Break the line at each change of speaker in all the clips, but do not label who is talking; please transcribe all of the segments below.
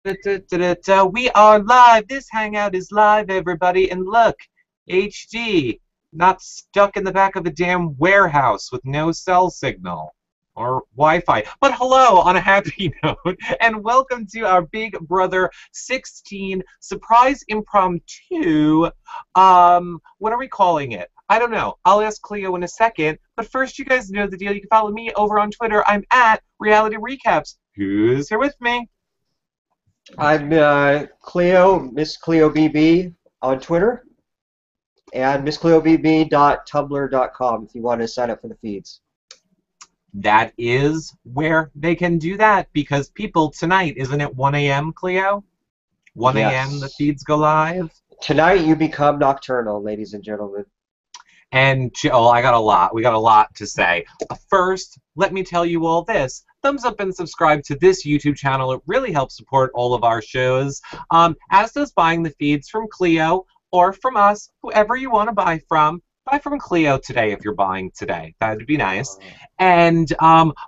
We are live. This hangout is live, everybody. And look, HD, not stuck in the back of a damn warehouse with no cell signal or Wi-Fi. But hello on a happy note, and welcome to our Big Brother 16 surprise impromptu. What are we calling it? I don't know. I'll ask Cleo in a second. But first, you guys know the deal. You can follow me over on Twitter. I'm at Reality Recaps. Who's here with me?
I'm Cleo, Miss Cleo BB on Twitter, and misscleobb.tumblr.com if you want to sign up for the feeds.
That is where they can do that, because people, tonight, isn't it 1 a.m., Cleo? 1 a.m. the feeds go live?
Tonight you become nocturnal, ladies and gentlemen.
And, oh, we got a lot to say. First, let me tell you all this. Thumbs up and subscribe to this YouTube channel. It really helps support all of our shows. As does buying the feeds from Cleo or from us, whoever you want to buy from. Buy from Cleo today if you're buying today. That would be nice. And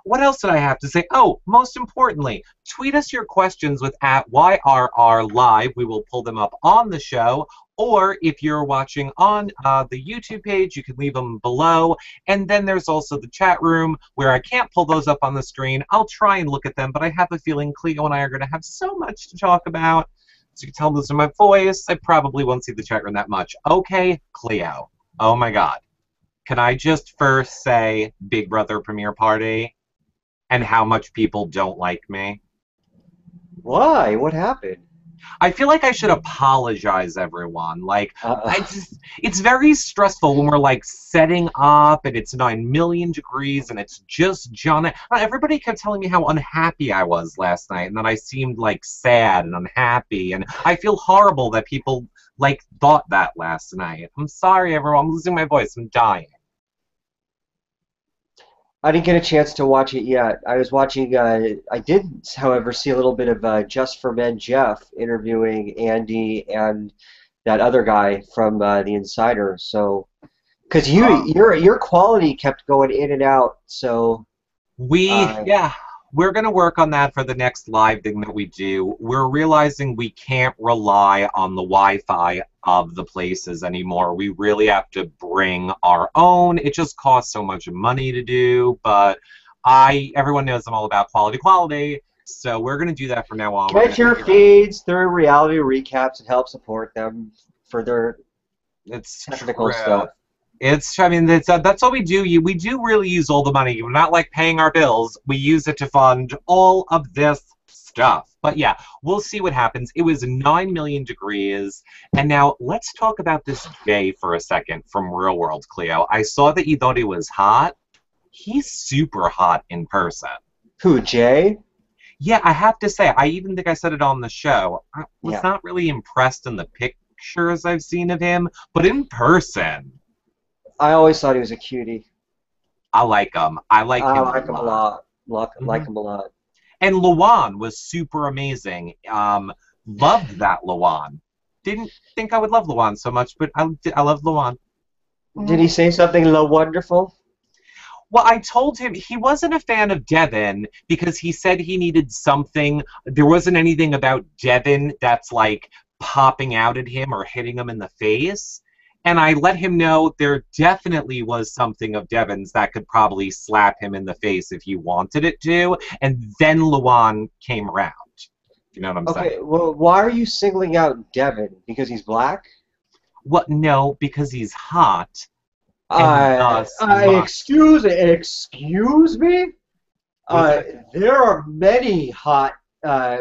what else did I have to say? Oh, most importantly, tweet us your questions with @YRRLive. We will pull them up on the show. Or if you're watching on the YouTube page, you can leave them below. And then there's also the chat room where I can't pull those up on the screen. I'll try and look at them, but I have a feeling Cleo and I are going to have so much to talk about. So you can tell this in my voice. I probably won't see the chat room that much. Okay, Cleo. Oh my God. Can I just first say Big Brother premiere party and how much people don't like me?
Why? What happened?
I feel like I should apologize, everyone. Like, it's very stressful when we're, like, setting up and it's 9 million degrees and it's just John. Everybody kept telling me how unhappy I was last night and that I seemed, like, sad and unhappy. And I feel horrible that people, like, thought that last night. I'm sorry, everyone. I'm losing my voice. I'm dying.
I didn't get a chance to watch it yet. I was watching, I did, however, see a little bit of Just for Men Jeff interviewing Andy and that other guy from The Insider. So, because your quality kept going in and out, so...
We're going to work on that for the next live thing that we do. We're realizing we can't rely on the Wi-Fi of the places anymore. We really have to bring our own. It just costs so much money to do, but everyone knows I'm all about quality, so we're going to do that from now on.
Get your feeds through Reality Recaps and help support them for their technical stuff.
That's all we do. We do really use all the money. We're not like paying our bills. We use it to fund all of this stuff. But yeah, we'll see what happens. It was 9 million degrees. And now let's talk about this Jay for a second from Real World, Cleo. I saw that you thought he was hot. He's super hot in person.
Who, Jay?
Yeah, I have to say, I even think I said it on the show. I was not really impressed in the pictures I've seen of him, but in person...
I always thought he was a cutie.
I like him. I like him
a lot. Like him a lot.
And Luan was super amazing. Loved that Luan. Didn't think I would love Luan so much, but I loved Luan.
Did he say something wonderful?
Well, I told him he wasn't a fan of Devin because he said he needed something. There wasn't anything about Devin that's like popping out at him or hitting him in the face. And I let him know there definitely was something of Devin's that could probably slap him in the face if he wanted it to. And then Luan came around. You know what I'm saying?
Okay, well, why are you singling out Devin? Because he's black?
Well, no, because he's hot.
Excuse me? There are many hot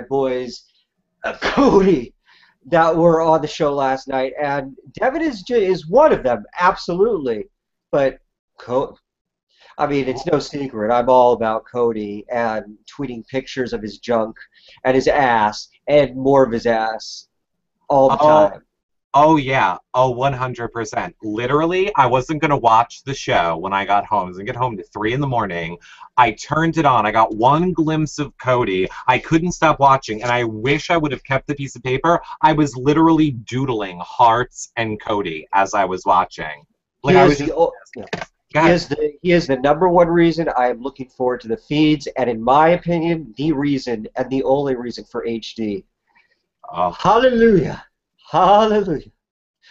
boys. Cody. That were on the show last night, and Devin is one of them, absolutely. But I mean, it's no secret. I'm all about Cody and tweeting pictures of his junk and his ass and more of his ass all the time.
Oh, yeah. Oh, 100%. Literally, I wasn't going to watch the show when I got home. I was going to get home to 3 in the morning. I turned it on. I got one glimpse of Cody. I couldn't stop watching, and I wish I would have kept the piece of paper. I was literally doodling hearts and Cody as I was watching. Like,
he is the number one reason I am looking forward to the feeds, and in my opinion, the reason and the only reason for HD.
Oh,
Hallelujah. Hallelujah.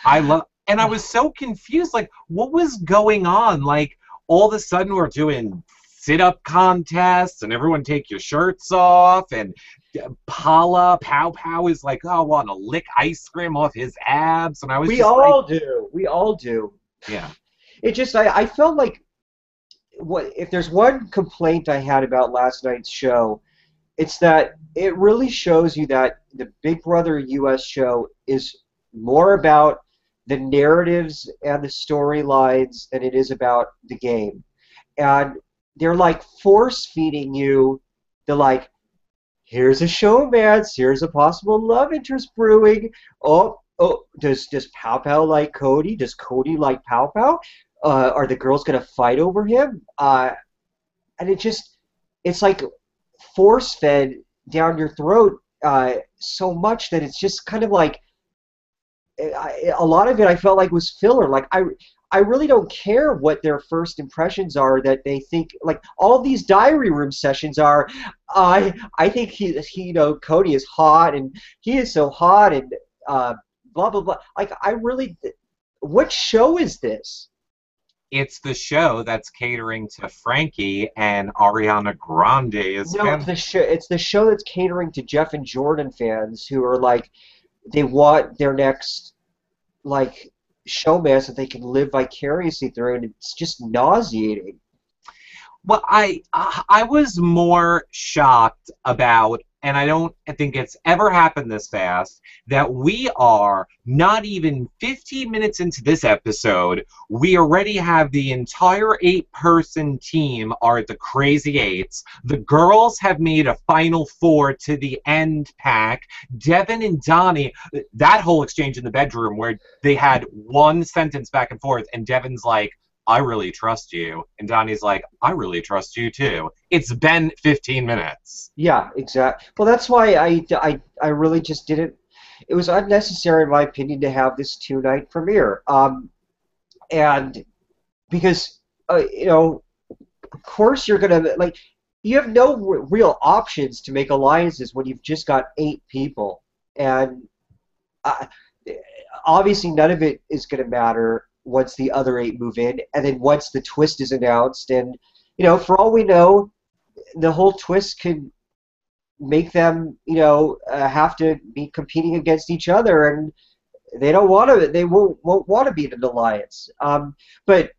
and I was so confused. Like, what was going on? Like, all of a sudden we're doing sit-up contests, and everyone take your shirts off, and Pow Pow is like, oh, I want to lick ice cream off his abs, and I was
We
just like,
all do. We all do.
yeah.
It just, I felt like, what if there's one complaint I had about last night's show, it's that it really shows you that the Big Brother US show is more about the narratives and the storylines than it is about the game. And they're like force feeding you the like, here's a showmance, here's a possible love interest brewing. Oh, does Pow Pow like Cody? Does Cody like Pow Pow? Are the girls gonna fight over him? And it's like force fed down your throat so much that it's just kind of like a lot of it I felt like was filler. Like I really don't care what their first impressions are that they think like all these diary room sessions are. I think he Cody is hot and he is so hot and blah blah blah. Like I really, what show is this?
It's the show that's catering to Frankie and Ariana Grande's
No,
fans.
it's the show that's catering to Jeff and Jordan fans who are like they want their next like showmance that they can live vicariously through, and it's just nauseating.
Well, I was more shocked about, and I don't think it's ever happened this fast, that we are not even 15 minutes into this episode, we already have the entire 8-person team are at the Crazy Eights. The girls have made a Final Four to the end pack. Devin and Donnie, that whole exchange in the bedroom where they had one sentence back and forth, and Devin's like, I really trust you. And Donnie's like, I really trust you too. It's been 15 minutes.
Yeah, exactly. Well, that's why I really just didn't. It was unnecessary, in my opinion, to have this 2-night premiere. And because of course you're gonna like, you have no real options to make alliances when you've just got 8 people, and uh, obviously none of it is gonna matter once the other 8 move in, and then once the twist is announced, and for all we know, the whole twist could make them, have to be competing against each other, and they don't want to. They won't want to be in an alliance. But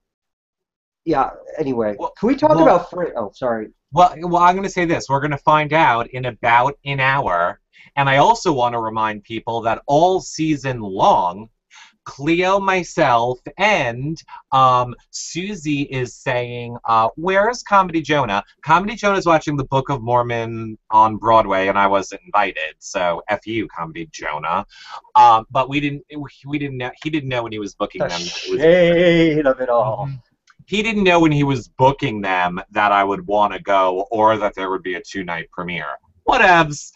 yeah. Anyway, can we talk about? Oh, sorry.
Well, I'm going to say this. We're going to find out in about an hour, and I also want to remind people that all season long, Cleo, myself, and Susie is saying, where's Comedy Jonah? Comedy Jonah's watching the Book of Mormon on Broadway, and I wasn't invited, so F you, Comedy Jonah. But we didn't know, he didn't know when he was booking
The
them.
shade of it all.
He didn't know when he was booking them that I would want to go or that there would be a 2-night premiere. Whatevs.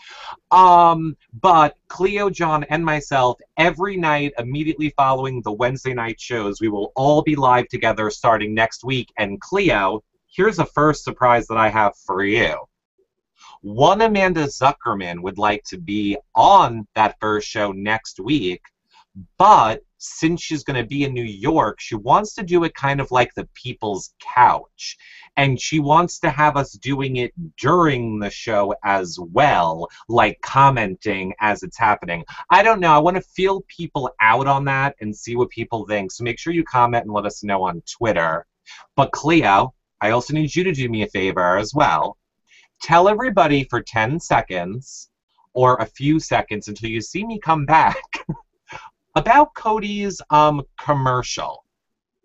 But Cleo, John, and myself, every night immediately following the Wednesday night shows, we will all be live together starting next week. And Cleo, here's a first surprise that I have for you. One Amanda Zuckerman would like to be on that first show next week, but since she's going to be in New York, she wants to do it kind of like the People's Couch. And she wants to have us doing it during the show as well, like commenting as it's happening. I don't know. I want to feel people out on that and see what people think. So make sure you comment and let us know on Twitter. But Cleo, I also need you to do me a favor as well. Tell everybody for 10 seconds or a few seconds until you see me come back about Cody's commercial.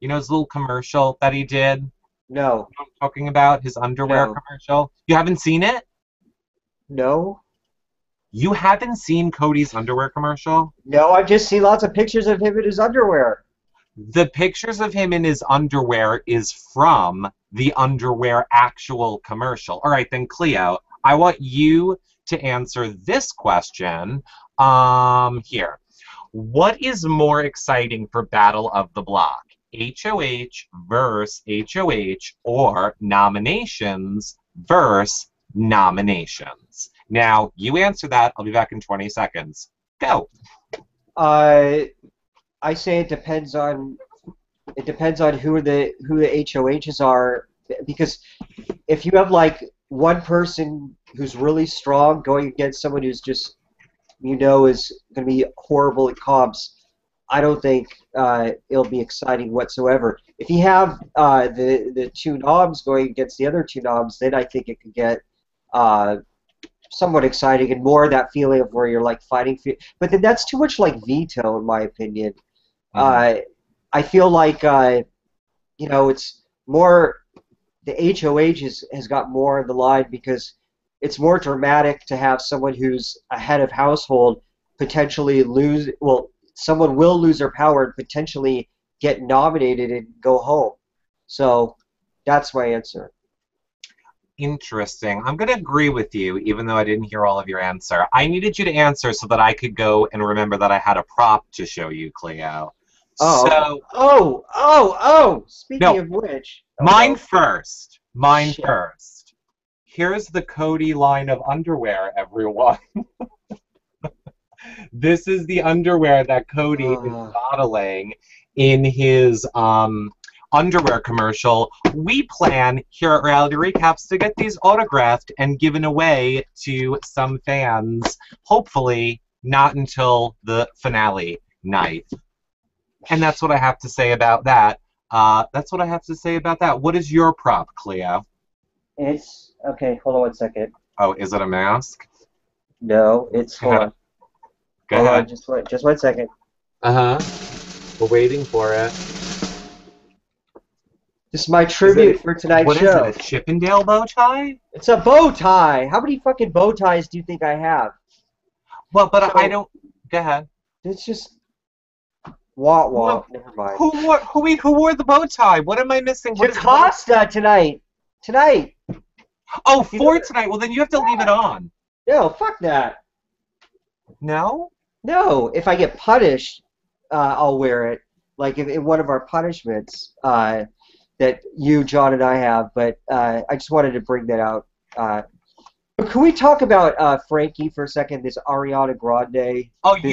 You know his little commercial that he did?
No.
You know what I'm talking about? His underwear commercial? You haven't seen it?
No.
You haven't seen Cody's underwear commercial?
No, I've just seen lots of pictures of him in his underwear.
The pictures of him in his underwear is from the underwear actual commercial. All right, then, Cleo, I want you to answer this question here. What is more exciting for Battle of the Block? HOH versus HOH or nominations versus nominations? Now, you answer that. I'll be back in 20 seconds. Go.
I say it depends on who the HOHs are, because if you have like one person who's really strong going against someone who's just is going to be horrible at comps, I don't think it'll be exciting whatsoever. If you have the two knobs going against the other two knobs, then I think it could get somewhat exciting and more that feeling of where you're like fighting. But then that's too much like veto, in my opinion. I feel like it's more the HOH has got more in the line because it's more dramatic to have someone who's a head of household potentially lose. Well, someone will lose their power and potentially get nominated and go home. So that's my answer.
Interesting. I'm going to agree with you, even though I didn't hear all of your answer. I needed you to answer so that I could go and remember that I had a prop to show you, Cleo.
Speaking of which,
mine first. Mine
Shit.
first. Here's the Cody line of underwear, everyone. This is the underwear that Cody is modeling in his underwear commercial. We plan here at Reality Recaps to get these autographed and given away to some fans, hopefully not until the finale night. And that's what I have to say about that. What is your prop, Cleo?
It's okay. Hold on one second.
Oh, is it a mask?
No, it's hold on.
Go ahead.
Just one second.
We're waiting for it.
This is my tribute for tonight's show.
What is it, a Chippendale bow tie?
It's a bow tie. How many fucking bow ties do you think I have?
Well, but I don't. Go ahead.
It's just wah. Never mind.
Who wore the bow tie? What am I missing?
Jocasta tonight. Tonight.
Oh, for tonight. Well, then you have to leave it on.
No, fuck that.
No?
No. If I get punished, I'll wear it. Like in one of our punishments that you, John, and I have. But I just wanted to bring that out. Can we talk about Frankie for a second? This Ariana Grande.
Oh,
business?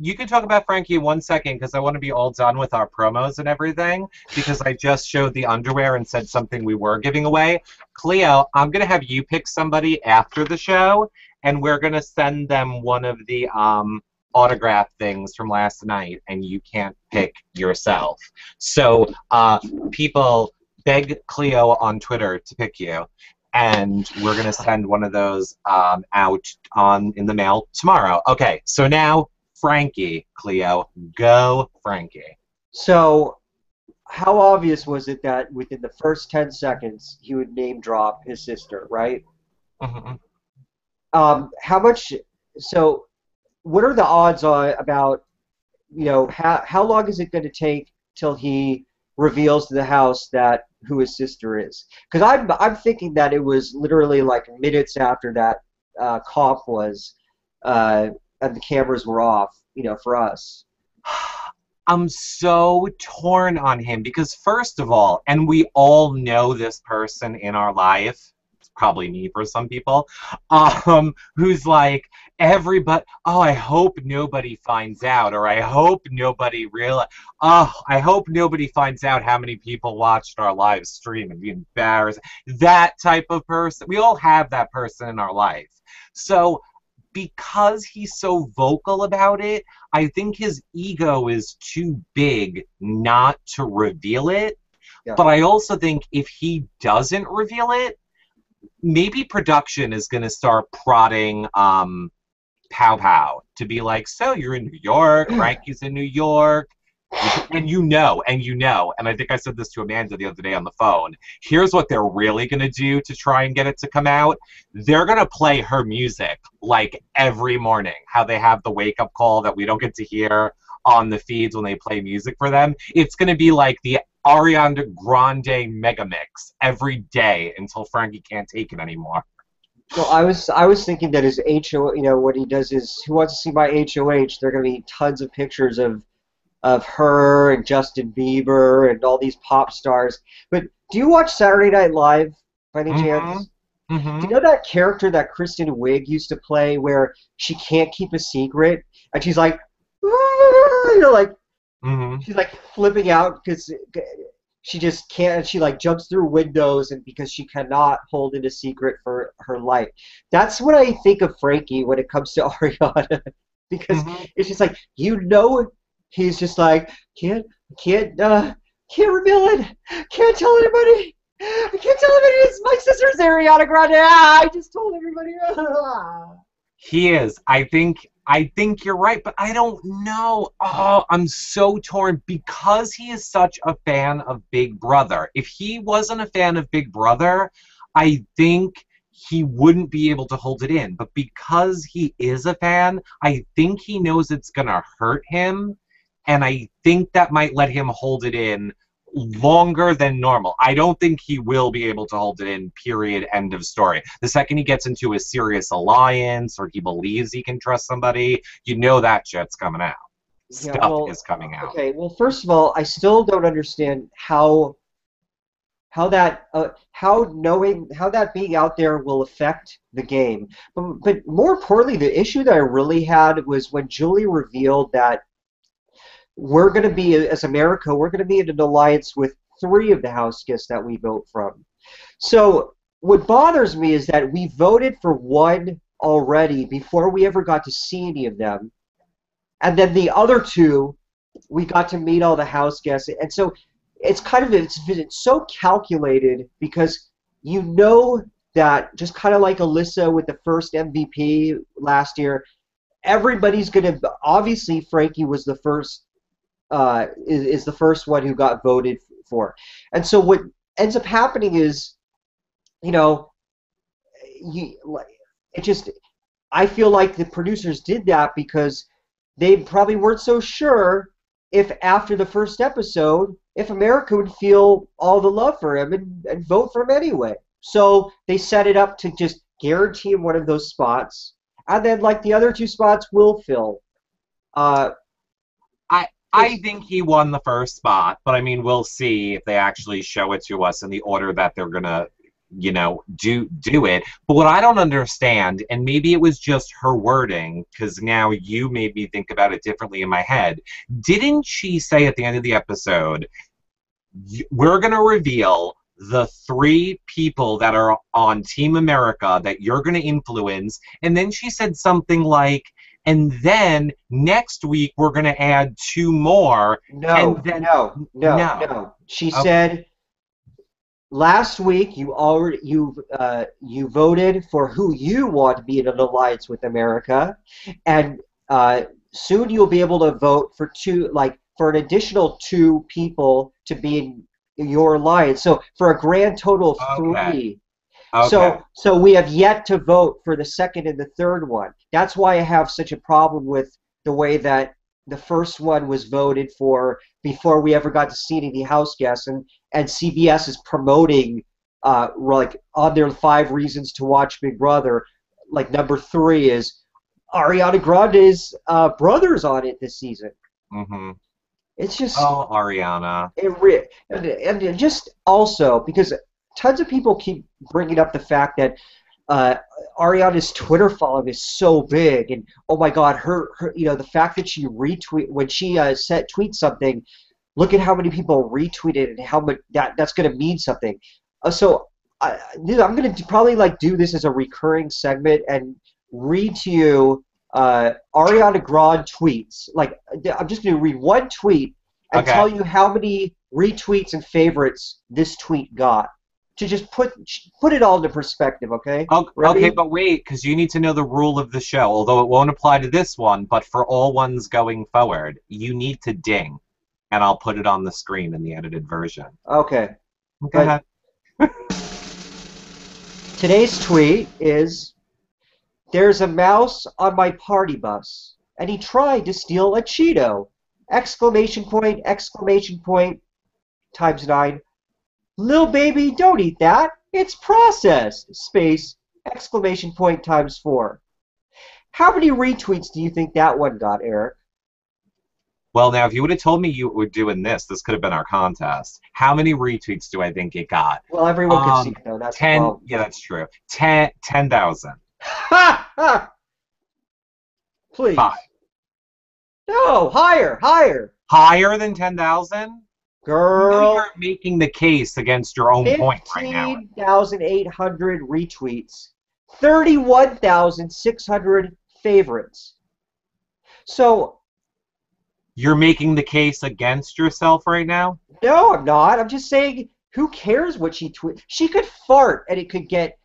you can talk about Frankie in 1 second because I want to be all done with our promos and everything because I just showed the underwear and said something we were giving away. Cleo, I'm gonna have you pick somebody after the show, and we're gonna send them one of the autograph things from last night, and you can't pick yourself. So people beg Cleo on Twitter to pick you. And we're going to send one of those out in the mail tomorrow. Okay, so now, Frankie, Cleo. Go, Frankie.
So, how obvious was it that within the first 10 seconds he would name drop his sister, right?
Mm-hmm.
How much... So, what are the odds about, how long is it going to take till he reveals to the house who his sister is? Because I'm thinking that it was literally like minutes after that comp was and the cameras were off, for us.
I'm so torn on him because first of all, and we all know this person in our life, it's probably me for some people, who's like, I hope nobody finds out, or I hope nobody I hope nobody finds out how many people watched our live stream and be embarrassed. That type of person. We all have that person in our life. So because he's so vocal about it, I think his ego is too big not to reveal it. Yeah. But I also think if he doesn't reveal it, maybe production is going to start prodding Pow Pow to be like, so you're in New York, Frankie's in New York, and and I think I said this to Amanda the other day on the phone, here's what they're really going to do to try and get it to come out. They're going to play her music like every morning, how they have the wake-up call that we don't get to hear on the feeds when they play music for them. It's going to be like the Ariana Grande mega mix every day until Frankie can't take it anymore.
Well, I was thinking that his HO, what he does is, who wants to see my HOH? There are going to be tons of pictures of her and Justin Bieber and all these pop stars. But do you watch Saturday Night Live by any chance?
Mm-hmm.
Do you know that character that Kristen Wiig used to play where she can't keep a secret? and she's like, you know, like
Mm-hmm.
she's like flipping out because she just can't. She like jumps through windows, and because she cannot hold it a secret for her life. That's what I think of Frankie when it comes to Ariana, because
Mm-hmm.
it's just like he's just like can't can't reveal it, can't tell anybody. I can't tell anybody it's my sister's Ariana Grande. I just told everybody.
He is. I think you're right, but I don't know. Oh, I'm so torn because he is such a fan of Big Brother. If he wasn't a fan of Big Brother, I think he wouldn't be able to hold it in. But because he is a fan, I think he knows it's gonna hurt him, and I think that might let him hold it in longer than normal. I don't think he will be able to hold it in, period, end of story. The second he gets into a serious alliance or he believes he can trust somebody, you know that shit's coming out.
Yeah,
Stuff
well,
is coming out.
okay. Well, first of all, I still don't understand how that being out there will affect the game. But more importantly, the issue that I really had was when Julie revealed that we're going to be, as America, we're going to be in an alliance with three of the House guests that we vote from. So what bothers me is that we voted for one already before we ever got to see any of them, and then the other two, we got to meet all the house guests, and so it's so calculated because you know that just kind of like Alyssa with the first MVP last year, everybody's gonna obviously Frankie was the first is the first one who got voted for, and so what ends up happening is you know you it just I feel like the producers did that because they probably weren't so sure if after the first episode, if America would feel all the love for him and vote for him anyway. So they set it up to just guarantee him one of those spots, and then like the other two spots will fill. Uh,
I
it's
think he won the first spot, but I mean, we'll see if they actually show it to us in the order that they're gonna, do it. But what I don't understand, and maybe it was just her wording, because now you made me think about it differently in my head. Didn't she say at the end of the episode, we're gonna reveal the three people that are on Team America that you're gonna influence, and then she said something like, and then next week we're going to add two more, and
no,
then
no, no,
no.
no. She
Okay.
said last week you voted for who you want to be in an alliance with America, and soon you'll be able to vote for for an additional two people to be in your alliance. So for a grand total of
Okay.
three.
Okay.
So we have yet to vote for the second and the third one. That's why I have such a problem with the way that the first one was voted for before we ever got to see any of the house guests, and CBS is promoting like on their 5 reasons to watch Big Brother. Like number 3 is Ariana Grande's brothers on it this season.
Mm-hmm.
It's just
Oh, Ariana.
and just also because tons of people keep bringing up the fact that uh, Ariana's Twitter following is so big, and oh my God, her the fact that she retweet when she tweets something, look at how many people retweeted and how much that's going to mean something. So I'm going to probably like do this as a recurring segment and read to you Ariana Grande tweets. Like I'm just going to read one tweet and
Okay.
tell you how many retweets and favorites this tweet got to just put it all into perspective, okay?
Okay,
Ready?
but wait, because you need to know the rule of the show, although it won't apply to this one, but for all ones going forward, you need to ding, and I'll put it on the screen in the edited version.
Okay.
Go
But
ahead.
today's tweet is there's a mouse on my party bus, and he tried to steal a Cheeto! Exclamation point, times 9. Lil baby, don't eat that. It's processed! Space, exclamation point times 4. How many retweets do you think that one got, Eric?
Well, now, if you would have told me you were doing this could have been our contest. How many retweets do I think it got?
Well, everyone could see it, though. That's the
10,
problem.
yeah, that's true. 10,000.
Ha! Ha!
Five.
Please. No, higher, higher.
Higher than 10,000? You know
Girl,
you're making the case against your own point right now.
15,800 retweets, 31,600 favorites. So,
You're making the case against yourself right now?
no, I'm not. I'm just saying, who cares what she tweets? She could fart and it could get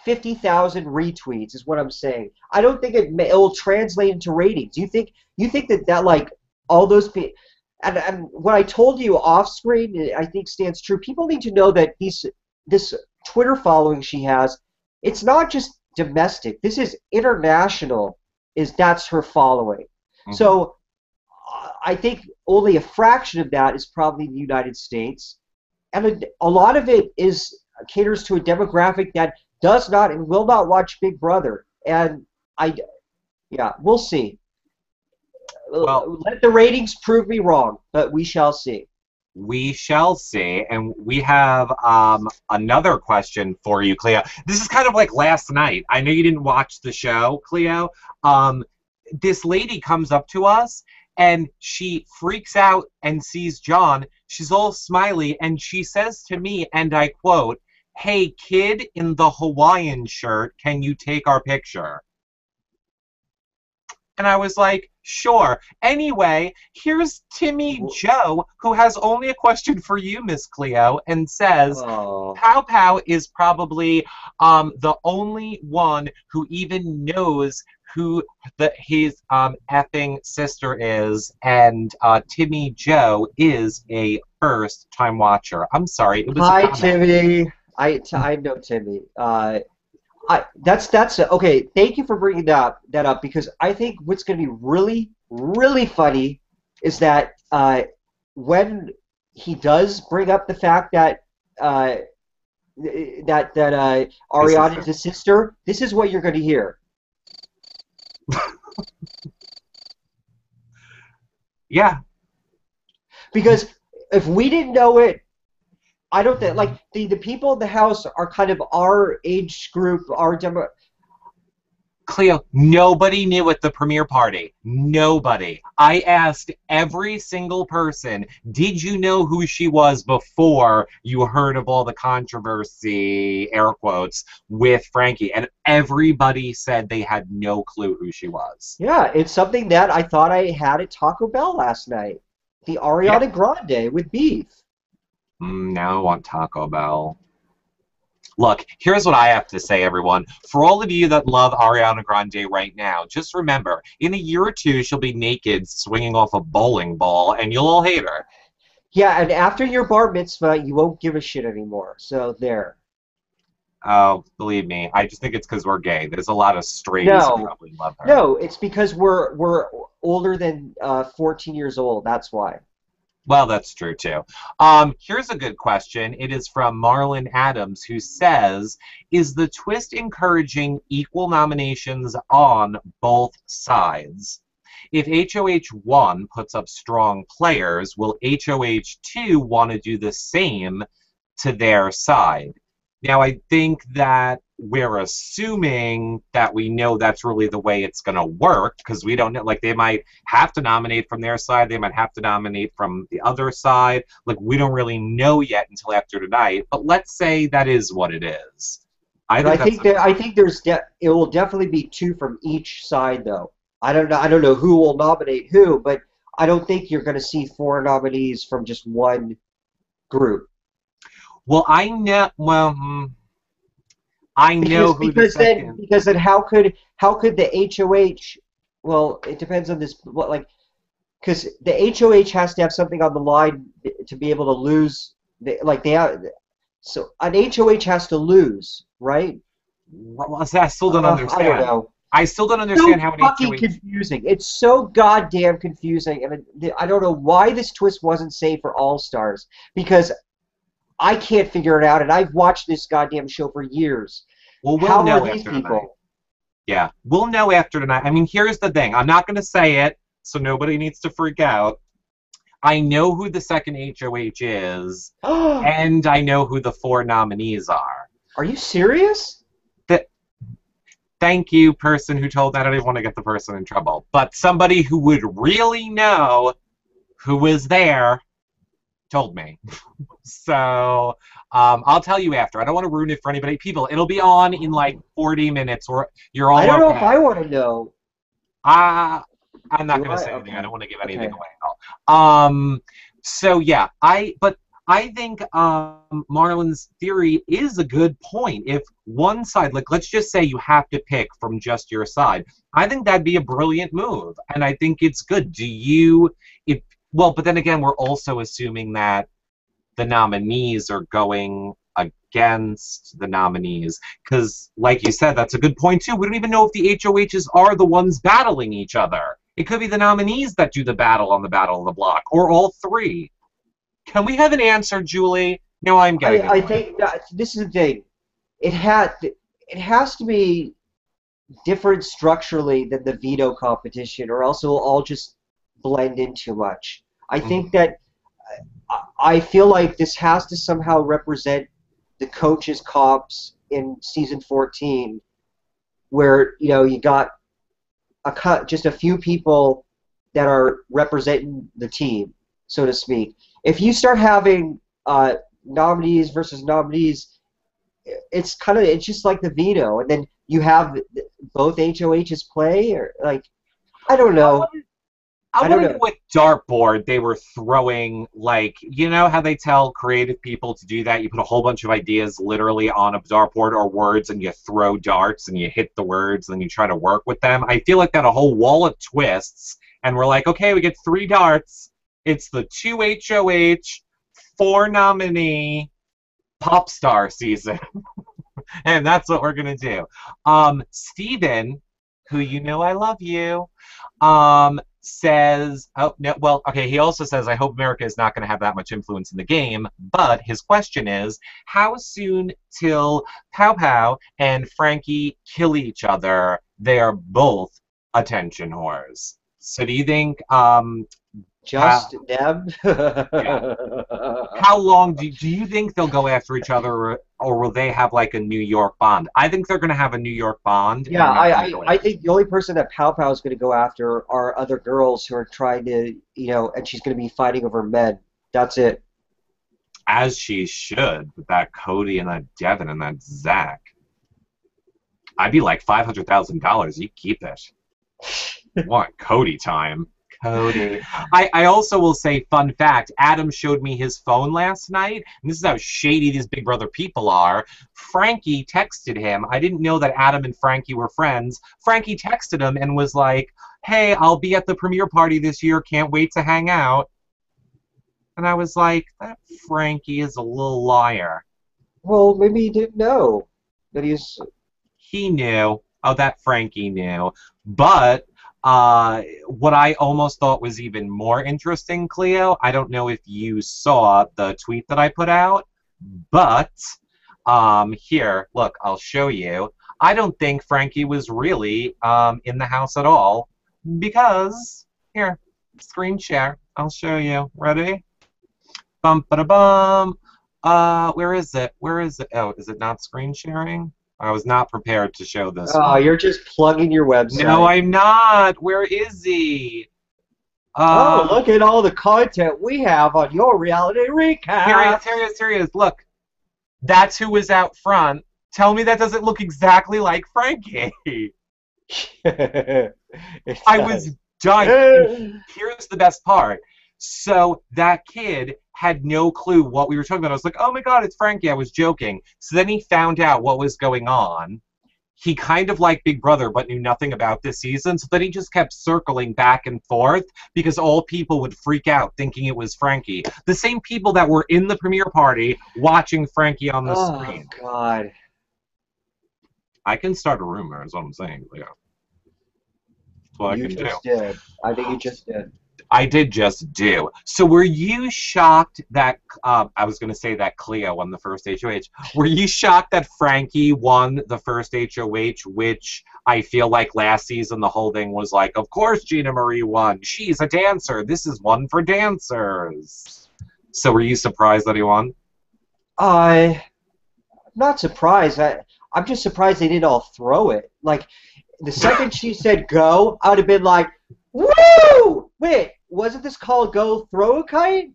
50,000 retweets, is what I'm saying. I don't think it will translate into ratings. You think that like all those people, and what I told you off screen, I think stands true. People need to know that this Twitter following she has, it's not just domestic. This is international. That's her following.
Mhm.
So I think only a fraction of that is probably in the United States, and a lot of it caters to a demographic that does not and will not watch Big Brother. And yeah, we'll see.
Well,
Let the ratings prove me wrong, but we shall see.
we shall see. And we have another question for you, Cleo. This is kind of like last night. I know you didn't watch the show, Cleo. This lady comes up to us and she freaks out and sees John. She's all smiley and she says to me, and I quote, "Hey, kid in the Hawaiian shirt, can you take our picture?" And I was like, sure. Anyway, here's Timmy Joe, who has only a question for you, Miss Cleo, and says,
Oh.
Pow Pow is probably the only one who even knows who his effing sister is, and Timmy Joe is a first-time watcher. I'm sorry, it was a
Hi,
comment.
Timmy. I know Timmy. That's okay. Thank you for bringing that up because I think what's going to be really really funny is that when he does bring up the fact that Ariana is his sister, this is what you're going to hear.
Yeah.
Because if we didn't know it, I don't think like the people in the house are kind of our age group, our demo.
Cleo, nobody knew at the premiere party. Nobody. I asked every single person, did you know who she was before you heard of all the controversy, air quotes, with Frankie? And everybody said they had no clue who she was.
Yeah, it's something that I thought I had at Taco Bell last night. The Ariana Grande with beef.
Now I want Taco Bell. Look, here's what I have to say, everyone. For all of you that love Ariana Grande right now, just remember, in a year or two, she'll be naked swinging off a bowling ball, and you'll all hate her.
Yeah, and after your bar mitzvah, you won't give a shit anymore. So there.
Oh, believe me, I just think it's because we're gay. There's a lot of straights who probably love her.
No, it's because we're older than 14 years old. That's why.
Well, that's true, too. Here's a good question. It is from Marlon Adams, who says, is the twist encouraging equal nominations on both sides? If HOH1 puts up strong players, will HOH2 want to do the same to their side? Now, I think that we're assuming that we know that's really the way it's going to work, because we don't know. Like, they might have to nominate from their side. They might have to nominate from the other side. Like, we don't really know yet until after tonight. But let's say that is what it is. I think
it will definitely be two from each side, though. I don't know who will nominate who, but I don't think you're going to see 4 nominees from just one group.
Well, I know. Well, I know who the second.
Because then how could the HOH? Well, it depends on this. Because the HOH has to have something on the line to be able to lose. So an HOH has to lose, right?
Well, I still don't understand.
I don't know.
I still don't understand how many.
It's so fucking confusing. It's so goddamn confusing, and I don't know why this twist wasn't saved for All Stars, because I can't figure it out, and I've watched this goddamn show for years.
Well, we'll know after tonight. Yeah, we'll know after tonight. I mean, here's the thing. I'm not going to say it, so nobody needs to freak out. I know who the second HOH is, and I know who the 4 nominees are.
Are you serious?
thank you, person who told that. I didn't want to get the person in trouble. But somebody who would really know who was there told me. So I'll tell you after. I don't want to ruin it for anybody. People, it'll be on in like 40 minutes, or you're all
I don't know if
okay.
I want to know.
I'm not
Do
going to
I?
say anything.
Okay.
I don't want to give anything
Okay.
away at all. So yeah, I think Marlon's theory is a good point. If one side, like let's just say you have to pick from just your side, I think that'd be a brilliant move, and I think it's good. Do you? If well, but then again, we're also assuming that the nominees are going against the nominees. Because, like you said, that's a good point, too. We don't even know if the HOHs are the ones battling each other. It could be the nominees that do the battle on the Battle of the Block, or all three. Can we have an answer, Julie? No, I'm getting
I
annoyed.
think that this is the thing. It has to be different structurally than the veto competition, or else it will all just blend in too much. I think
Mhm.
that I feel like this has to somehow represent the coaches' comps in season 14, where you got just a few people that are representing the team, so to speak. If you start having nominees versus nominees, it's just like the veto, and then you have both HOHs play, or like I don't know.
I
I don't
want to know
know.
what dartboard they were throwing. Like, you know how they tell creative people to do that? You put a whole bunch of ideas literally on a dartboard or words, and you throw darts and you hit the words, and then you try to work with them. I feel like that a whole wall of twists, and we're like, okay, we get 3 darts. It's the 2 HOH, 4 nominee pop star season. And that's what we're gonna do. Steven, who you know I love you, says, oh no, well, okay. He also says, I hope America is not going to have that much influence in the game. But his question is, how soon till Pow Pow and Frankie kill each other? They are both attention whores. So do you think, how,
Just them.
yeah, how long do you think they'll go after each other, or will they have like a New York bond? I think they're going to have a New York bond, and
Yeah,
they're not
I,
going to
I,
go
I
after.
think the only person that Pow Pow is going to go after are other girls who are trying to, and she's going to be fighting over men. That's it.
As she should, with that Cody and that Devin and that Zach. I'd be like $500,000. You keep it. What Cody time? Cody. I also will say, fun fact, Adam showed me his phone last night, and this is how shady these Big Brother people are. Frankie texted him. I didn't know that Adam and Frankie were friends. Frankie texted him and was like, hey, I'll be at the premiere party this year. Can't wait to hang out. And I was like, that Frankie is a little liar.
Well, maybe he didn't know that he's.
He knew. Oh, that Frankie knew. But what I almost thought was even more interesting, Cleo, I don't know if you saw the tweet that I put out, but here, look, I'll show you. I don't think Frankie was really in the house at all because, here, screen share. I'll show you. Ready? Bum ba da bum. Where is it? Where is it? Oh, is it not screen sharing? I was not prepared to show this
Oh,
one.
you're just plugging your
No,
website.
I'm not. Where is he?
Oh,
Uh,
look at all the content we have on your reality
Here he is,
recaps.
here he is, here he is. Look, that's who was out front. Tell me that doesn't look exactly like Frankie.
It
I
does.
was dying. And here's the best part. So that kid had no clue what we were talking about. I was like, oh my God, it's Frankie. I was joking. So then he found out what was going on. He kind of liked Big Brother but knew nothing about this season, so then he just kept circling back and forth because all people would freak out thinking it was Frankie. The same people that were in the premiere party watching Frankie on the
Oh,
screen.
God.
I can start a rumor, is what I'm saying, Leo. That's what I
You
can do.
just did. I think you just did.
I did just do. So were you shocked that, I was going to say that Cleo won the first HOH. Were you shocked that Frankie won the first HOH, which I feel like last season the whole thing was like, of course Gina Marie won. She's a dancer. This is one for dancers. So were you surprised that he won?
I'm not surprised. I'm just surprised they didn't all throw it. Like, the second she said go, I would have been like, woo! Wait, wasn't this called go throw a kite?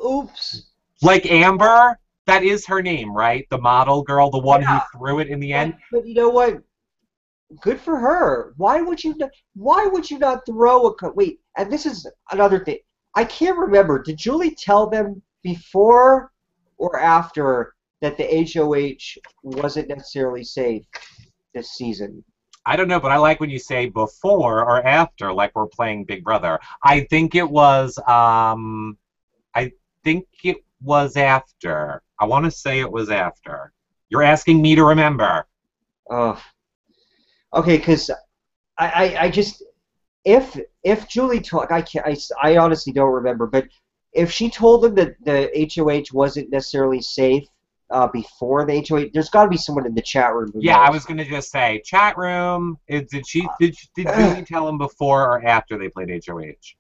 Oops.
Like Amber, that is her name, right? The model girl, the one who threw it in the end.
But you know what? Good for her. Why would you not throw a kite? Wait, and this is another thing. I can't remember. Did Julie tell them before or after that the HOH wasn't necessarily safe this season?
I don't know, but I like when you say before or after, like we're playing Big Brother. I think it was after. I want to say it was after. You're asking me to remember.
Oh, okay. Because I just if Julie told I honestly don't remember, but if she told them that the HOH wasn't necessarily safe before the HOH, there's got to be someone in the chat room who
Yeah,
knows.
I was gonna just say chat room. Did Julie tell them before or after they played HOH?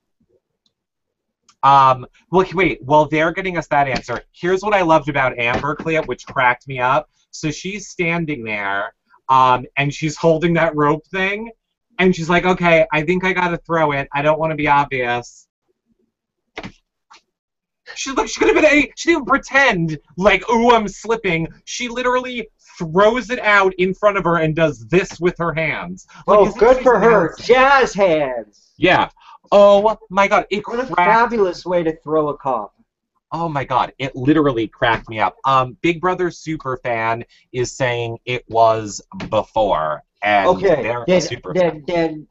Wait, well, they're getting us that answer. Here's what I loved about Amber, Cleo, which cracked me up. So she's standing there, and she's holding that rope thing, and she's like, okay, I think I gotta throw it. I don't want to be obvious. She could have been she didn't pretend like, ooh, I'm slipping. She literally throws it out in front of her and does this with her hands. Like,
Oh, good for her. Jazz hands.
Yeah. Oh my god, it
What a
cracked.
fabulous way to throw a comp.
Oh my god, it literally cracked me up. Big Brother Superfan is saying it was before, and
Okay,
they're a super fan.
then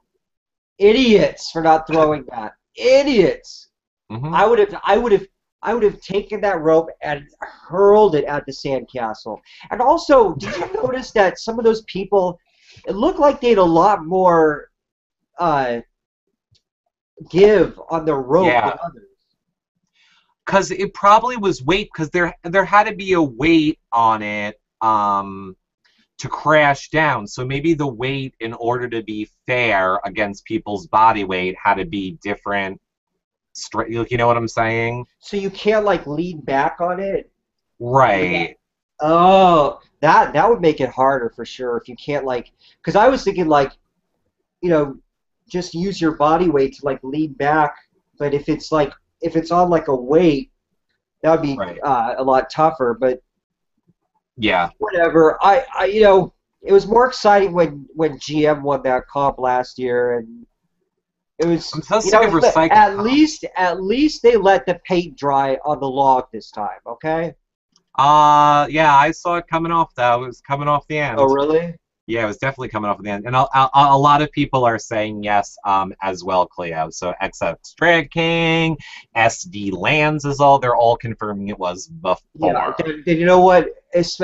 idiots for not throwing that. Idiots.
Mm-hmm.
I would have taken that rope and hurled it at the sandcastle. And also, did you notice that some of those people, it looked like they had a lot more give on the rope than others.
Because it probably was weight, because there had to be a weight on it to crash down. So maybe the weight, in order to be fair against people's body weight, had to be different. You know what I'm saying?
So you can't like lean back on it?
Right.
Oh, that would make it harder for sure if you can't like, because I was thinking like, you know, just use your body weight to like lean back, but if it's on like a weight, that would be a lot tougher. But
yeah,
whatever. I you know, it was more exciting when GM won that comp last year, and it was, you know, at least they let the paint dry on the log this time. Okay.
Yeah, I saw it coming off though. It was coming off the end.
Oh really?
Yeah, it was definitely coming off the end, and a lot of people are saying yes, as well, Cleo. So XX Drag King, SD Lands is all. They're all confirming it was before.
Yeah, then you know what? That's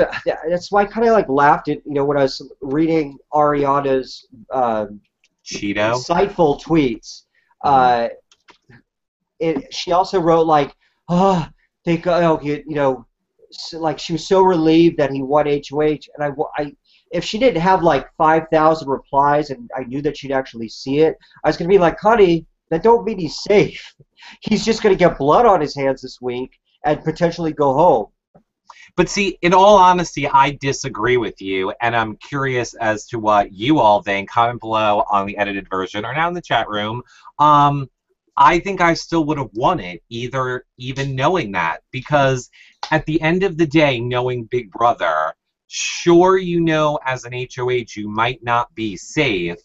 why I kind of like laughed at, you know, when I was reading Ariana's insightful tweets. She also wrote like, oh, they go, you know, like she was so relieved that he won HOH, and if she didn't have like 5,000 replies and I knew that she'd actually see it, I was going to be like, honey, that don't mean he's safe. He's just going to get blood on his hands this week and potentially go home.
But see, in all honesty, I disagree with you, and I'm curious as to what you all think. Comment below on the edited version or now in the chat room. I think I still would have won it, even knowing that, because at the end of the day, knowing Big Brother, sure, you know, as an HOH you might not be safe,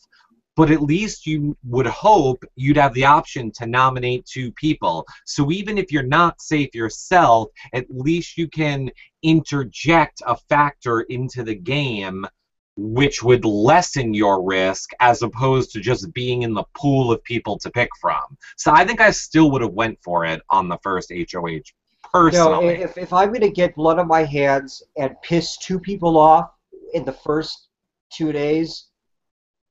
but at least you would hope you'd have the option to nominate 2 people. So even if you're not safe yourself, at least you can interject a factor into the game which would lessen your risk as opposed to just being in the pool of people to pick from. So I think I still would have went for it on the first HOH. Personally.
No, if I'm going to get blood on my hands and piss 2 people off in the first 2 days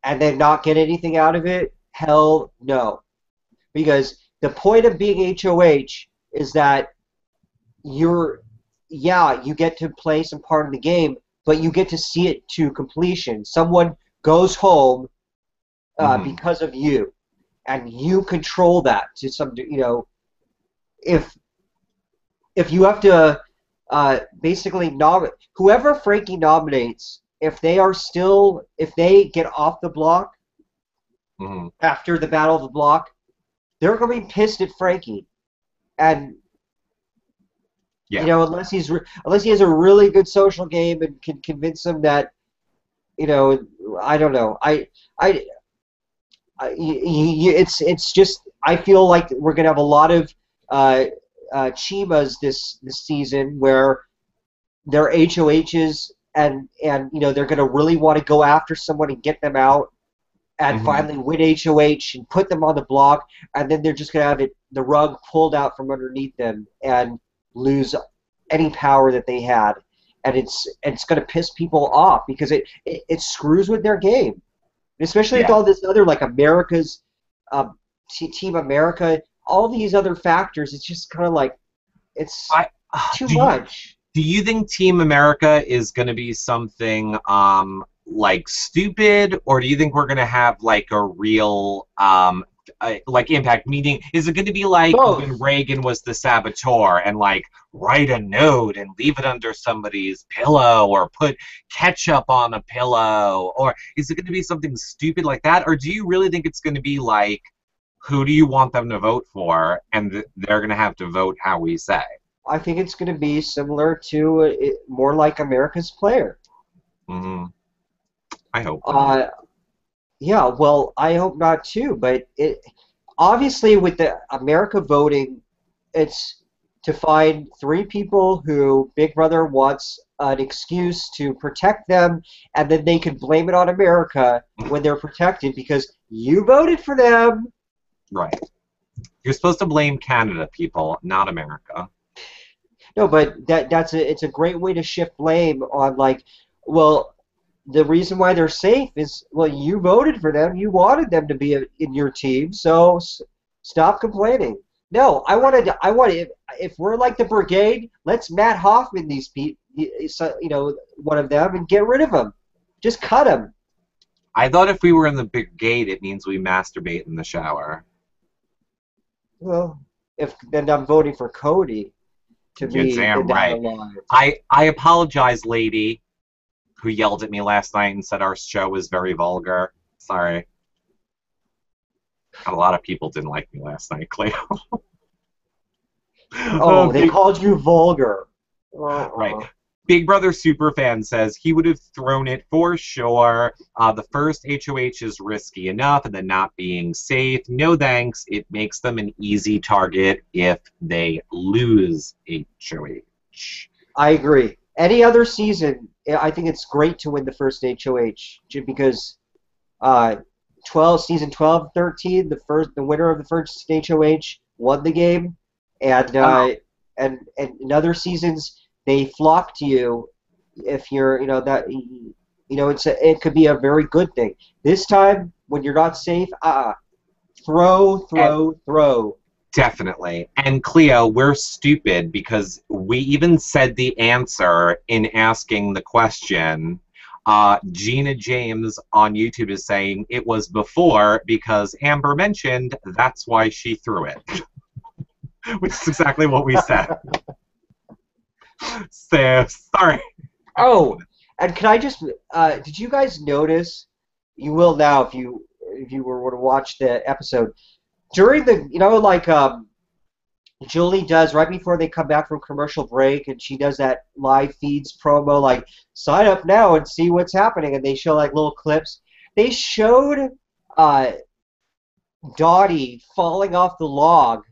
and then not get anything out of it, hell no. Because the point of being HOH is that you get to play some part of the game, but you get to see it to completion. Someone goes home because of you, and you control that to some, you know, if you have to basically nominate, whoever Frankie nominates if they get off the block
Mhm.
after the Battle of the Block, they're going to be pissed at Frankie. And
Yeah.
unless unless he has a really good social game and can convince them that, I don't know. It's just I feel like we're gonna have a lot of Chimas this season where they're HOHs and they're gonna really want to go after someone and get them out and
Mhm.
finally win HOH and put them on the block, and then they're just gonna have the rug pulled out from underneath them and lose any power that they had, and it's gonna piss people off because it screws with their game. Especially with
Yeah.
all this other, like America's, Team America, all these other factors, it's just kind of like, it's
I
too
do you
much.
do you think Team America is going to be something like stupid, or do you think we're going to have like a real like impact? Meaning, is it going to be like when
Both.
Reagan was the saboteur and like write a note and leave it under somebody's pillow, or put ketchup on a pillow, or is it going to be something stupid like that, or do you really think it's going to be like, who do you want them to vote for, and they're going to have to vote how we say?
I think it's going to be similar to, more like America's Player.
Hmm. I hope not.
Uh, yeah, well, I hope not too, but obviously with the America voting, it's to find three people who Big Brother wants an excuse to protect them, and then they can blame it on America when they're protected because you voted for them.
Right. You're supposed to blame Canada, people, not America.
No, but it's a great way to shift blame on, like, well, the reason why they're safe is, well, you voted for them, you wanted them to be in your team, so stop complaining. No, I wanted if we're like the brigade, let's Matt Hoffman these people, one of them, and get rid of them. Just cut them.
I thought if we were in the brigade, it means we masturbate in the shower.
Well, if then I'm voting for Cody to
You're
be
damn
in that
right.
alliance.
I apologize, lady, who yelled at me last night and said our show was very vulgar. Sorry. A lot of people didn't like me last night, Cleo.
Oh, they called you vulgar.
Right. Big Brother Superfan says he would have thrown it for sure. The first HOH is risky enough, and then not being safe. No thanks. It makes them an easy target if they lose HOH.
I agree. Any other season, I think it's great to win the first HOH because uh, season 12, 13, the winner of the first HOH won the game, and
Oh.
and in other seasons they flock to you if you're it could be a very good thing. This time when you're not safe,
And
throw.
definitely. And Cleo, we're stupid because we even said the answer in asking the question. Gina James on YouTube is saying it was before because Amber mentioned that's why she threw it. Which is exactly what we said. So, sorry.
Oh, and can I just did you guys notice? You will now if you were to watch the episode during the Julie does right before they come back from commercial break, and she does that live feeds promo like sign up now and see what's happening, and they show like little clips. They showed uh, Dottie falling off the log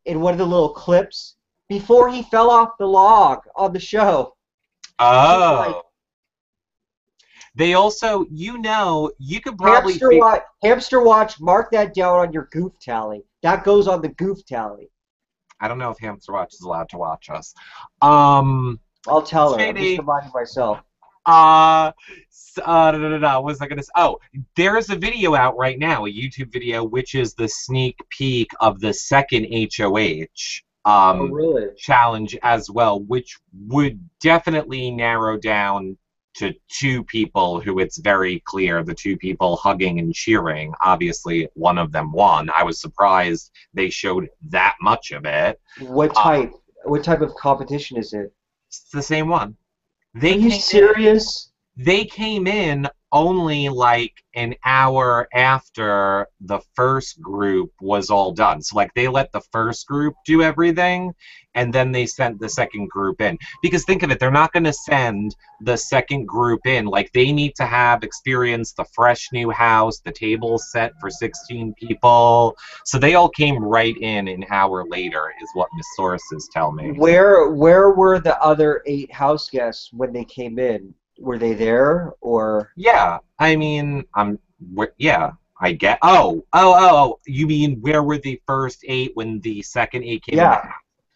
in one of the little clips before he fell off the log on the show. Just like
Oh. They also, you could probably
Hamster watch. Mark that down on your goof tally. That goes on the goof tally.
I don't know if Hamster Watch is allowed to watch us.
I'll tell her. I'm just
Shady.
reminding myself.
What was I gonna say? Oh, there is a video out right now, a YouTube video, which is the sneak peek of the second HOH
Oh, really?
challenge as well, which would definitely narrow down to two people who it's very clear, the two people hugging and cheering. Obviously, one of them won. I was surprised they showed that much of it.
What type? What type of competition is it?
It's the same one.
Are you serious?
they came in only like an hour after the first group was all done. So like they let the first group do everything and then they sent the second group in. Because think of it, they're not going to send the second group in. Like they need to have experienced the fresh new house, the table set for 16 people. So they all came right in an hour later is what Miss Sources tell me.
Where were the other 8 house guests when they came in? Were they there or?
Yeah, I mean, yeah, I get. You mean where were the first 8 when the second 8 came in the
Yeah.
house?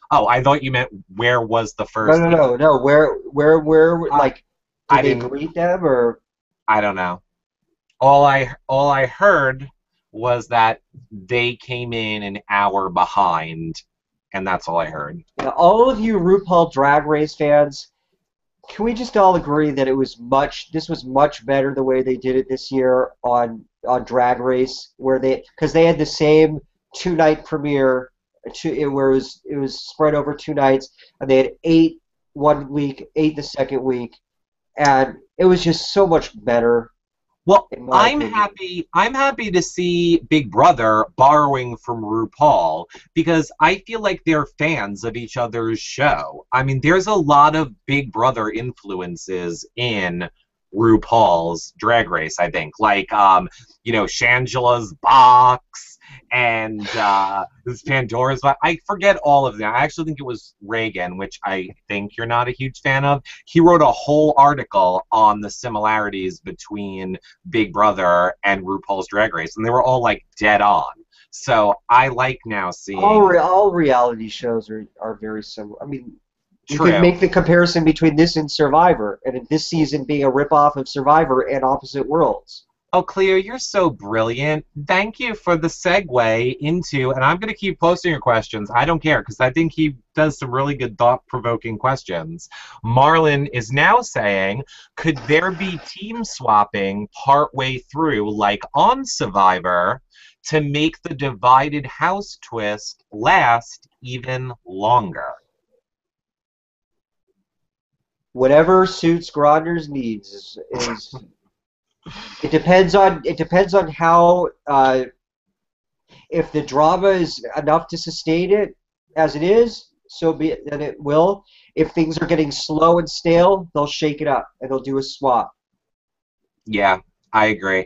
Oh, I thought you meant where was the
No,
first
no,
8?
no, no. Where
Uh,
like
I
did they
didn't.
greet them or?
I don't know. All I heard was that they came in an hour behind, and that's all I heard.
You know, all of you RuPaul Drag Race fans, can we just all agree that this was much better the way they did it this year on Drag Race, where because they had the same 2-night premiere, where it was spread over 2 nights, and they had 8 one week, 8 the second week, and it was just so much better,
Well,
in my
I'm
opinion.
happy. I'm happy to see Big Brother borrowing from RuPaul because I feel like they're fans of each other's show. I mean, there's a lot of Big Brother influences in RuPaul's Drag Race. I think, like, Shangela's box and this Pandora's box. I forget all of them. I actually think it was Reagan, which I think you're not a huge fan of. He wrote a whole article on the similarities between Big Brother and RuPaul's Drag Race, and they were all like dead on. So I like now seeing.
All reality shows are very similar. I mean, you could
True.
make the comparison between this and Survivor, and this season being a ripoff of Survivor and Opposite Worlds.
Oh, Cleo, you're so brilliant. Thank you for the segue into, and I'm going to keep posting your questions. I don't care because I think he does some really good thought-provoking questions. Marlon is now saying, could there be team swapping partway through, like on Survivor, to make the divided house twist last even longer?
Whatever suits Grodner's needs is it depends on how if the drama is enough to sustain it as it is, so be it, then it will. If things are getting slow and stale, they'll shake it up and they'll do a swap.
Yeah, I agree.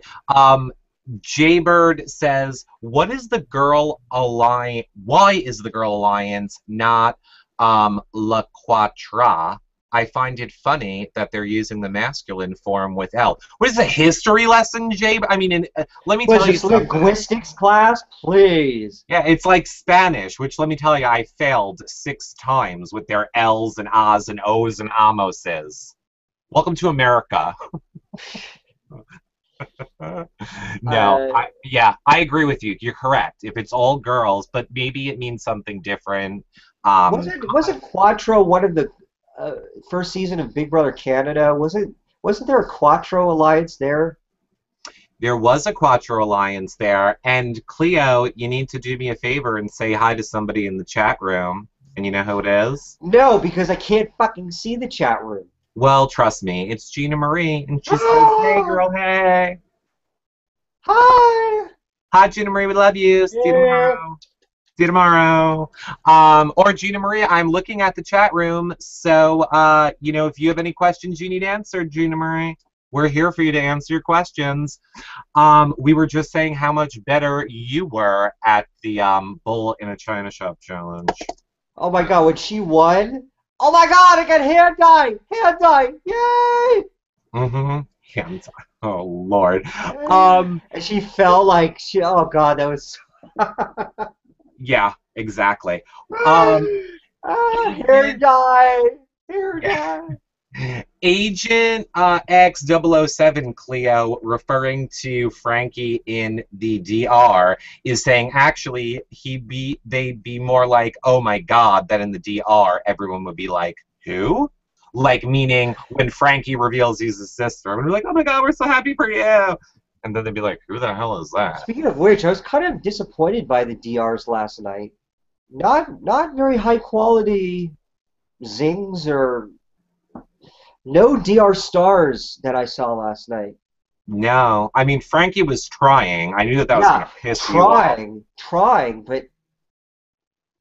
Jaybird says, "What is the girl alliance? Why is the girl alliance not La Quatra? I find it funny that they're using the masculine form with L." What is a history lesson, Jay? I mean, let me
Was
tell you
this
something.
linguistics class, please?
Yeah, it's like Spanish, which let me tell you, I failed 6 times with their L's and A's and O's and amoses. Welcome to America. No,
Uh,
I agree with you. You're correct. If it's all girls, but maybe it means something different. Um,
wasn't Quattro one of the first season of Big Brother Canada? Wasn't there a Quattro alliance there?
there was a Quattro Alliance there, and Cleo, you need to do me a favor and say hi to somebody in the chat room. And you know who it is?
No, because I can't fucking see the chat room.
Well, trust me, it's Gina Marie, and she says, "Hey, girl, hey,
Hi.
hi, Gina Marie, we love you. See you
Yeah.
tomorrow." See you tomorrow. Or Gina Marie, I'm looking at the chat room, so if you have any questions you need answered, Gina Marie, we're here for you to answer your questions. We were just saying how much better you were at the Bull in a China Shop challenge.
Oh my god, when she won, oh my god, I got hand dye! Hand dye! Yay!
Mm-hmm. Yeah, oh Lord.
And she felt like oh god, that was
Yeah, exactly. Um,
hair
Agent,
dye! Hair
yeah.
dye!
Agent X007 Cleo, referring to Frankie in the DR, is saying actually they'd be more like, oh my god, that in the DR everyone would be like, who? Like meaning when Frankie reveals he's his sister, and we're like, oh my god, we're so happy for you. And then they'd be like, who the hell is that?
Speaking of which, I was kind of disappointed by the DRs last night. Not very high quality zings or No DR stars that I saw last night.
No, I mean Frankie was trying. I knew that that was
Yeah,
gonna piss you off.
trying, but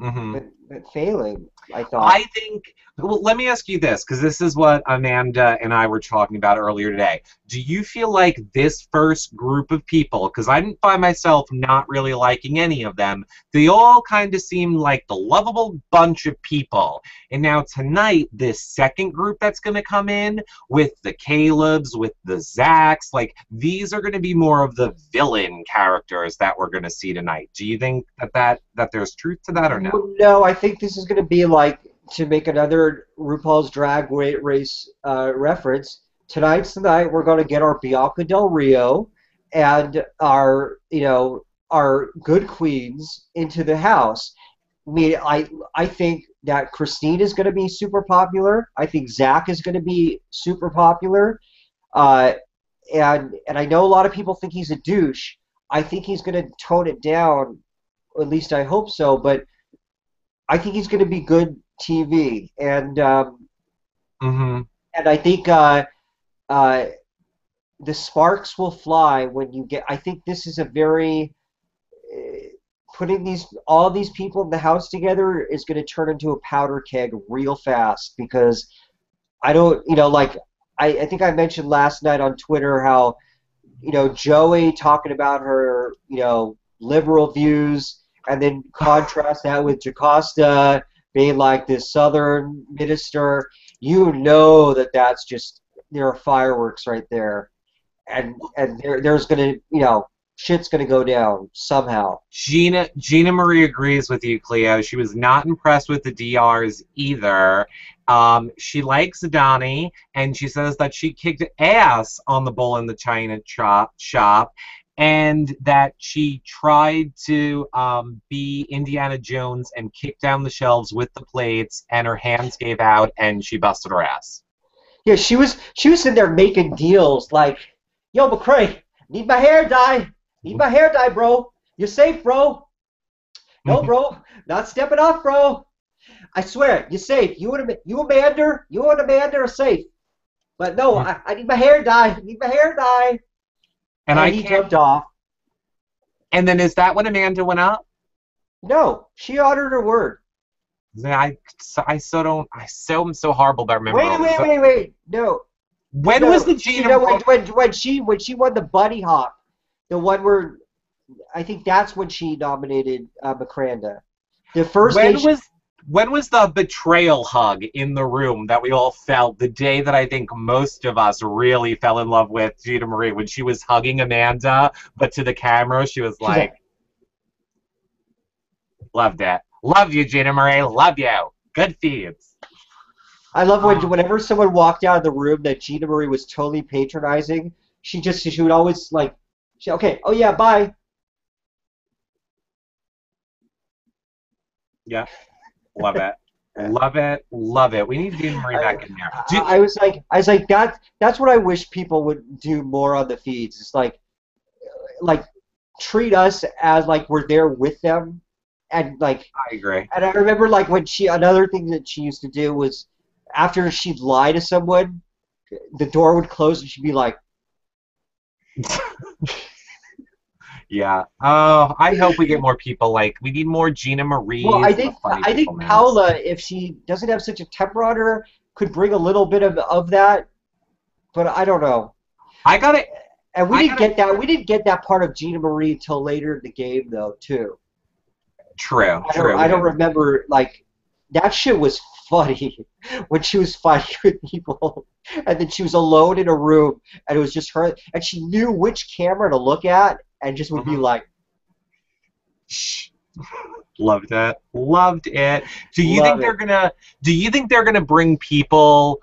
Hmm.
but failing. I thought.
I think, well, let me ask you this, because this is what Amanda and I were talking about earlier today. Do you feel like this first group of people, because I didn't find myself not really liking any of them, they all kind of seemed like the lovable bunch of people. And now tonight, this second group that's going to come in with the Calebs, with the Zacks, like these are going to be more of the villain characters that we're going to see tonight. Do you think that there's truth to that or no?
No, I think this is going to be like, to make another RuPaul's Drag Race reference. Tonight's the night we're going to get our Bianca Del Rio and our, our good queens into the house. I mean, I think that Christine is going to be super popular. I think Zach is going to be super popular. Uh, and I know a lot of people think he's a douche. I think he's going to tone it down. At least I hope so. But I think he's going to be good TV,
Mm-hmm.
and I think uh, the sparks will fly when you get. I think this is a very putting all these people in the house together is going to turn into a powder keg real fast because I don't, like I think I mentioned last night on Twitter how Joey talking about her liberal views and then contrast that with Jocasta being like this southern minister. That's just, there are fireworks right there, and there's gonna, shit's gonna go down somehow.
Gina Marie agrees with you, Cleo. She was not impressed with the DRs either. She likes Donnie, and she says that she kicked ass on the Bull in the China shop, and that she tried to be Indiana Jones and kick down the shelves with the plates, and her hands gave out, and she busted her ass.
Yeah, she was sitting there making deals like, yo, McCray, need my hair dye. Need my hair dye, bro. You're safe, bro. No, bro. Not stepping off, bro. I swear, you're safe. You and Amanda are safe. But no, I need my hair dye. I need my hair dye.
And I
And he
can't.
jumped off.
And then is that when Amanda went up?
No, she honored her word.
I so don't. I'm so horrible about remembering.
Wait. No,
When was
no.
the
You
Gina?
know when she won the bunny hop, the one where I think that's when she nominated McCranda. The first day.
When was the betrayal hug in the room that we all felt the day that I think most of us really fell in love with Gina Marie, when she was hugging Amanda, but to the camera she was like, loved it. Love you, Gina Marie. Love you. Good feeds.
I love whenever someone walked out of the room that Gina Marie was totally patronizing. She would always like, okay, oh yeah, bye.
Yeah. Love it. Love it. Love it. We need Gina Marie back in there.
I was like that's what I wish people would do more on the feeds. It's like treat us as like we're there with them, and like.
I agree.
And I remember like when another thing that she used to do was after she'd lie to someone, the door would close and she'd be like.
Yeah. Oh, I hope we get more people like. We need more Gina Marie.
Well, I think Paula, if she doesn't have such a temper on her, could bring a little bit of that, but I don't know.
I got it.
And we didn't get that. We didn't get that part of Gina Marie until later in the game, though, too.
True.
I don't remember, like, that shit was funny when she was fighting with people, and then she was alone in a room, and it was just her, and she knew which camera to look at, and just would be like.
Loved it. Loved it. Do you think they're gonna bring people,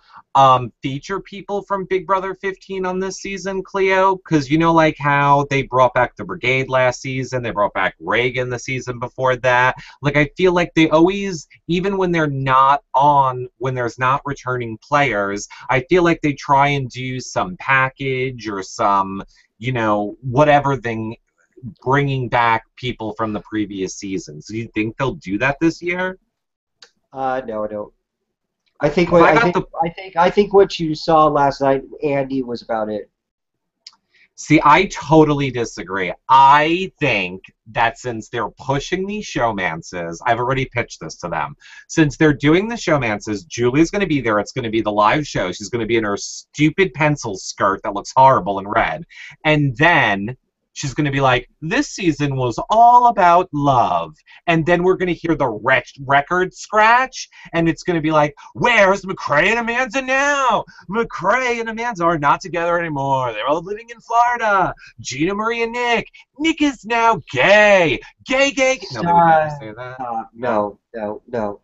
feature people from Big Brother 15 on this season, Cleo? Because like how they brought back the Brigade last season, they brought back Reagan the season before that. Like I feel like they always, even when they're not on, when there's not returning players, I feel like they try and do some package or some, whatever thing, bringing back people from the previous seasons. Do you think they'll do that this year?
No, I don't. I think
If I got the
I think what you saw last night, Andy, was about it.
See, I totally disagree. I think that since they're pushing these showmances, I've already pitched this to them. Since they're doing the showmances, Julie's going to be there. It's going to be the live show. She's going to be in her stupid pencil skirt that looks horrible in red. And then she's going to be like, this season was all about love. And then we're going to hear the record scratch, and it's going to be like, where's McCrae and Amanda now? McCrae and Amanda are not together anymore. They're all living in Florida. Gina Marie and Nick. Nick is now gay. Gay, gay. No, they would never say that.
No.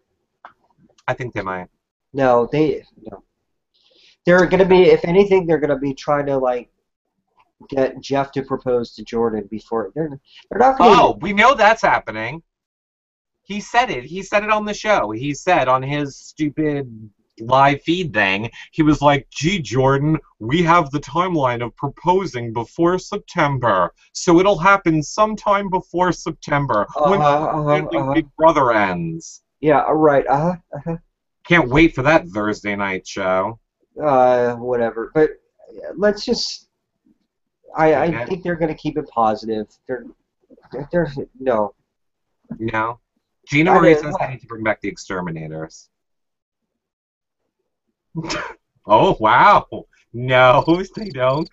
I think they might.
No. They're going to be, if anything, they're going to be trying to, like, get Jeff to propose to Jordan before they're not going to.
Oh, we know that's happening. He said it. He said it on the show. He said on his stupid live feed thing, he was like, gee, Jordan, we have the timeline of proposing before September. So it'll happen sometime before September when Big Brother ends.
Yeah, right.
Can't wait for that Thursday night show.
Whatever. But let's just I think they're going to keep it positive. They're no.
No. Gina Marie says they need to bring back the exterminators. Oh, wow. No, they don't.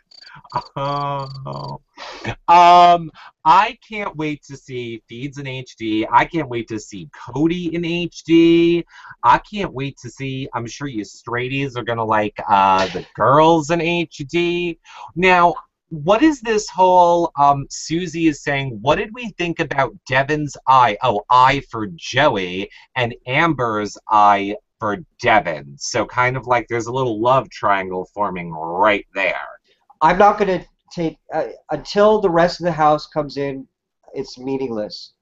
Oh. I can't wait to see feeds in HD. I can't wait to see Cody in HD. I can't wait to see, I'm sure you straighties are going to like the girls in HD. Now, what is this whole, Susie is saying, what did we think about Devin's eye? Oh, eye for Joey, and Amber's eye for Devin. So kind of like there's a little love triangle forming right there.
I'm not going to take, until the rest of the house comes in, it's meaningless.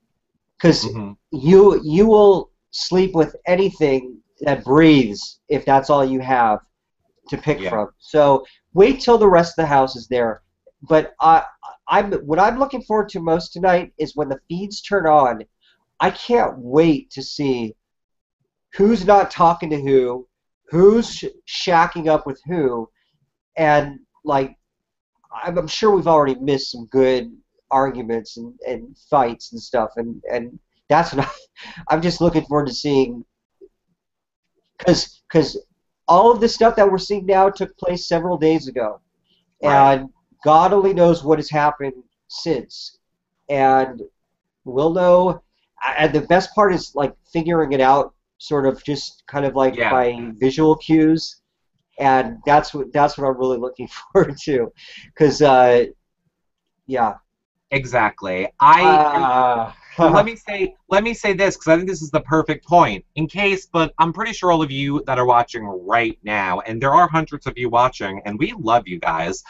Because you will sleep with anything that breathes if that's all you have to pick from. So wait till the rest of the house is there. But what I'm looking forward to most tonight is when the feeds turn on. I can't wait to see who's not talking to who's shacking up with who, and like I'm sure we've already missed some good arguments and fights and stuff, and that's what I'm just looking forward to seeing, because all of the stuff that we're seeing now took place several days ago, and God only knows what has happened since, and we'll know. And the best part is like figuring it out, sort of just kind of like by visual cues, and that's what I'm really looking forward to, because
exactly. Let me say this, because I think this is the perfect point. In case, but I'm pretty sure all of you that are watching right now, and there are hundreds of you watching, and we love you guys.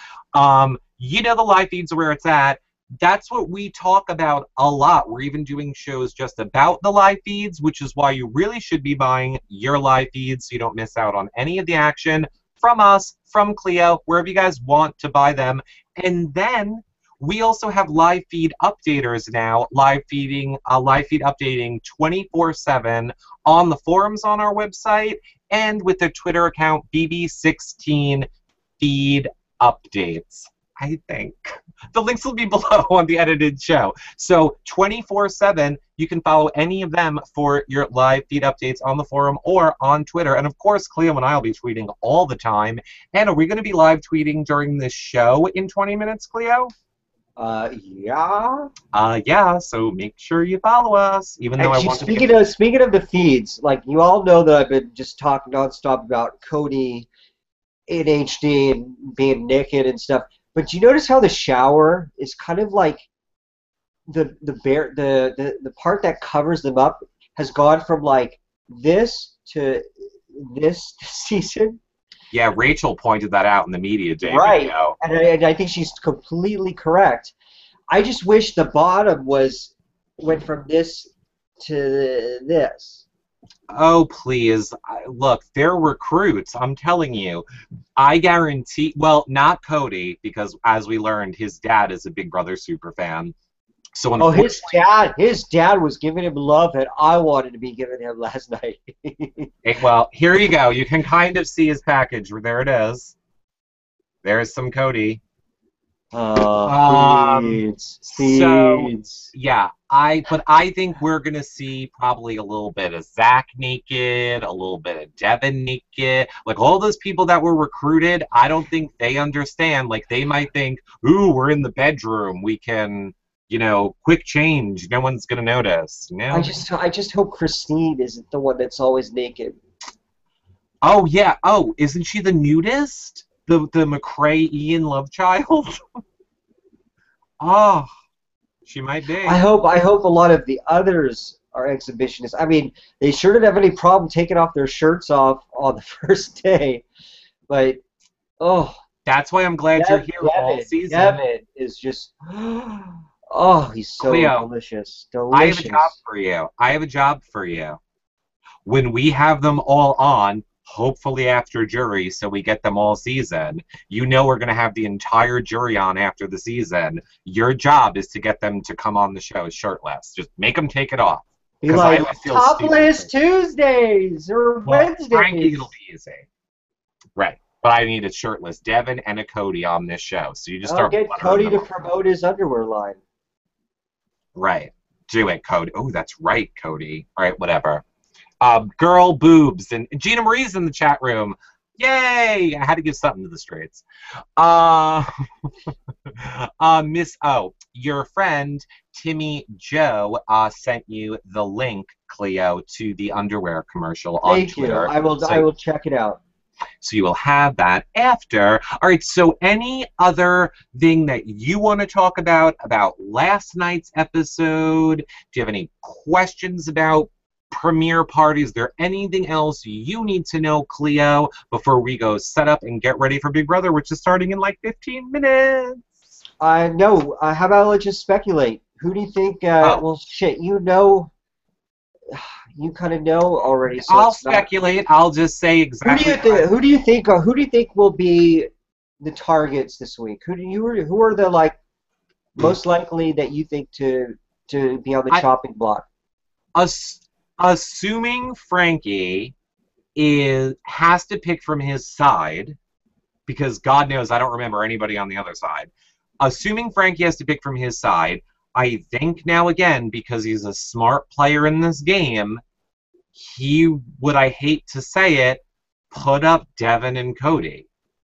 You know the live feeds are where it's at. That's what we talk about a lot. We're even doing shows just about the live feeds, which is why you really should be buying your live feeds so you don't miss out on any of the action from us, from Cleo, wherever you guys want to buy them. And then we also have live feed updaters now, live feed updating 24/7 on the forums on our website and with their Twitter account, BB16 Feed Updates. I think the links will be below on the edited show. So 24/7, you can follow any of them for your live feed updates on the forum or on Twitter. And of course, Cleo and I will be tweeting all the time. And are we going to be live tweeting during this show in 20 minutes, Cleo?
Yeah.
Yeah. So make sure you follow us. Even though
speaking of the feeds, like you all know that I've been just talking nonstop about Cody in HD and being naked and stuff. But do you notice how the shower is kind of like the part that covers them up has gone from like this to this season?
Yeah, Rachel pointed that out in the media day video.
And I think she's completely correct. I just wish the bottom went from this to this.
Oh, please. Look, they're recruits. I'm telling you. I guarantee, well, not Cody, because as we learned, his dad is a Big Brother super fan. So
Oh,
unfortunately,
his dad was giving him love that I wanted to be giving him last night.
well, here you go. You can kind of see his package. There it is. There's some Cody. Um,
Feeds,
so
feeds.
yeah, but I think we're gonna see probably a little bit of Zach naked, a little bit of Devin naked, like all those people that were recruited. I don't think they understand. Like they might think, "Ooh, we're in the bedroom. We can, quick change. No one's gonna notice." No.
I just hope Christine isn't the one that's always naked.
Oh yeah. Oh, isn't she the nudist? The McCrae Ian love child? Oh, she might be.
I hope a lot of the others are exhibitionists. I mean, they sure didn't have any problem taking off their shirts off on the first day, but oh,
That's why I'm glad you're here all season.
Devin is just oh, he's so
Cleo,
delicious,
I have a job
delicious.
for you. I have a job for you. When we have them all on, hopefully after jury, so we get them all season, we're going to have the entire jury on after the season. Your job is to get them to come on the show shirtless. Just make them take it off.
Be
Because I
like
always feel stupid.
topless Tuesdays or
Well, Frankie,
Wednesdays.
it'll be easy. Right. But I need a shirtless Devin and a Cody on this show. So you just
I'll
start
get
buttering
Cody
them
to
up.
promote his underwear line.
Right. Do it, Cody. Oh, that's right, Cody. All right, whatever. Girl boobs. And Gina Marie's in the chat room. Yay! I had to give something to the streets. Uh, your friend Timmy Joe sent you the link, Cleo, to the underwear commercial on
Thank you.
Twitter.
I will check it out.
So you will have that after. All right, so any other thing that you want to talk about last night's episode? Do you have any questions about premiere parties? Is there anything else you need to know, Cleo, before we go set up and get ready for Big Brother, which is starting in like 15 minutes?
No, how about let's just speculate? Who do you think,
Oh,
well, shit, you kind of know already, so
I'll
it's not.
speculate. I'll just say exactly what I.
Who do you think will be the targets this week? Who are the, like, most likely that you think to be on the
I
chopping block?
ass, assuming Frankie has to pick from his side, because God knows I don't remember anybody on the other side. Assuming Frankie has to pick from his side, I think now again, because he's a smart player in this game, he would, I hate to say it, put up Devin and Cody.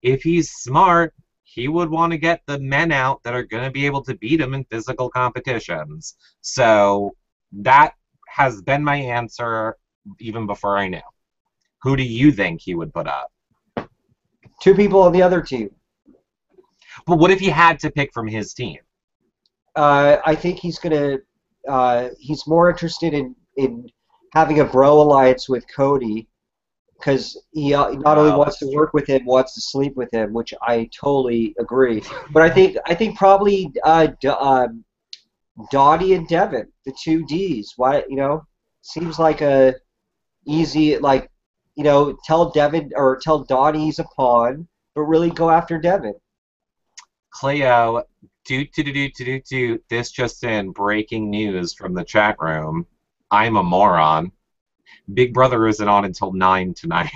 If he's smart, he would want to get the men out that are going to be able to beat him in physical competitions. So that has been my answer even before I knew. Who do you think he would put up?
Two people on the other team.
But what if he had to pick from his team?
I think he's more interested in having a bro alliance with Cody because he not only
Oh,
wants
that's
to
true.
work with him, wants to sleep with him, which I totally agree. But I think probably Dottie and Devin, the two Ds. Why seems like a easy tell Devin or tell Dottie he's a pawn, but really go after Devin.
Cleo, this just in, breaking news from the chat room. I'm a moron. Big Brother isn't on until 9 tonight.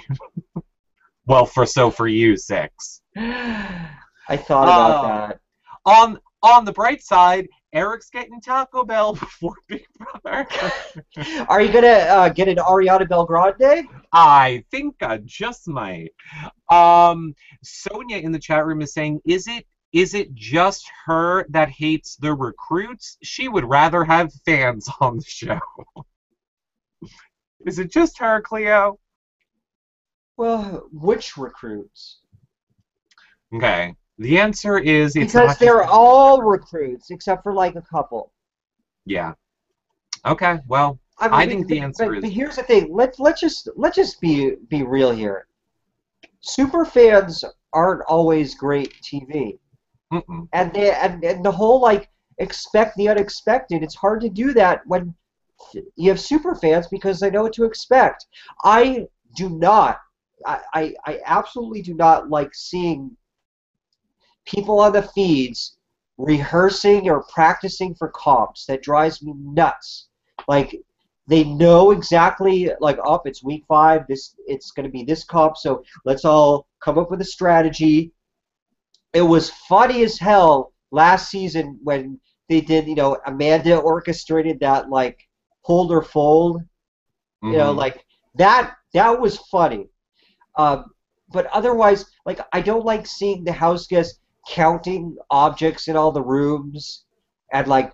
Well, for you, 6.
I thought about
Oh,
that.
on the bright side, Eric's getting Taco Bell before Big Brother.
Are you gonna get an Ariana Belgrande?
I think I just might. Sonia in the chat room is saying, is it just her that hates the recruits? She would rather have fans on the show. Is it just her, Cleo?
Well, which recruits?
Okay. The answer is it's
Because
not just.
they're all recruits except for like a couple.
Yeah. Okay. Well,
I
I
mean,
think the answer
but
is.
here's the thing. Let's just be real here. Super fans aren't always great TV,
Mm-mm.
and the whole like expect the unexpected. It's hard to do that when you have super fans because they know what to expect. I do not. I absolutely do not like seeing people on the feeds rehearsing or practicing for comps. That drives me nuts. Like, they know exactly, like, oh, it's week 5, it's going to be this comp, so let's all come up with a strategy. It was funny as hell last season when they did, Amanda orchestrated that, like, hold or fold, like, that was funny. But otherwise, like, I don't like seeing the house guests counting objects in all the rooms and, like,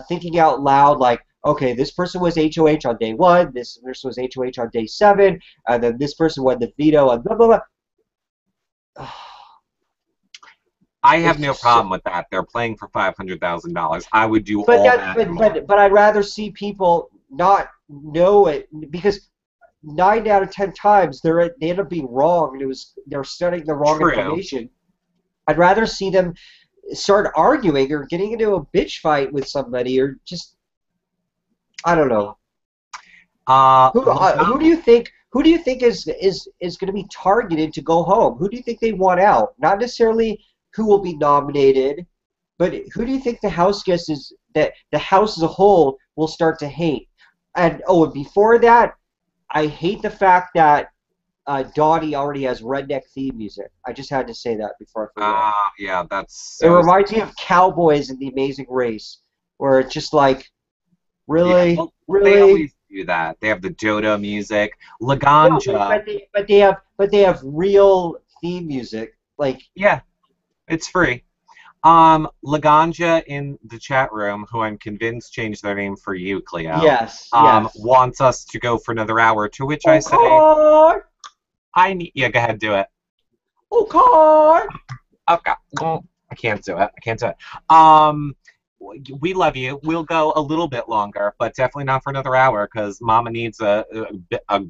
thinking out loud, like, okay, this person was HOH on day 1, this person was HOH on day 7, and then this person won the veto on blah, blah, blah.
I have no problem with that. They're playing for $500,000. I would do
But
all
that,
that and more.
but I'd rather see people not know it, because 9 out of 10 times they end up being wrong, and they're studying the wrong
True.
information. I'd rather see them start arguing or getting into a bitch fight with somebody, or just, I don't know. Who do you think? Who do you think is going to be targeted to go home? Who do you think they want out? Not necessarily who will be nominated, but who do you think the house guest is, that the house as a whole will start to hate? And before that, I hate the fact that Donnie already has redneck theme music. I just had to say that before I forget.
Yeah, that's
It
so.
reminds me of Cowboys in The Amazing Race, where it's just like,
Yeah,
really,
well, they
really.
always do that. They have the Dodo music,
No,
Laganja.
but they have real theme music. Like,
Yeah, it's free. Laganja in the chat room, who I'm convinced changed their name for you, Cleo,
yes, yes.
wants us to go for another hour. To which I say,
Okay,
I need. Yeah, go ahead, do it.
okay.
Okay. I can't do it. I can't do it. Um, we love you. We'll go a little bit longer, but definitely not for another hour because Mama needs a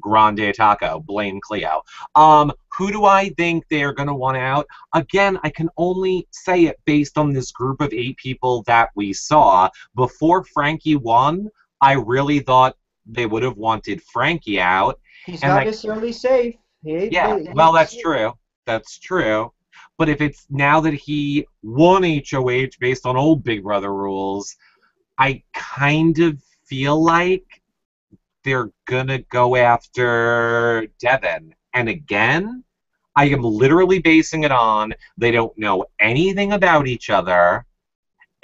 grande taco. Blame Cleo. Who do I think they're gonna want out? Again, I can only say it based on this group of 8 people that we saw. Before Frankie won, I really thought they would have wanted Frankie out,
He's
and
not
like,
necessarily safe.
yeah, well, that's true. That's true. But if it's now that he won HOH based on old Big Brother rules, I kind of feel like they're gonna go after Devin. And again, I am literally basing it on they don't know anything about each other,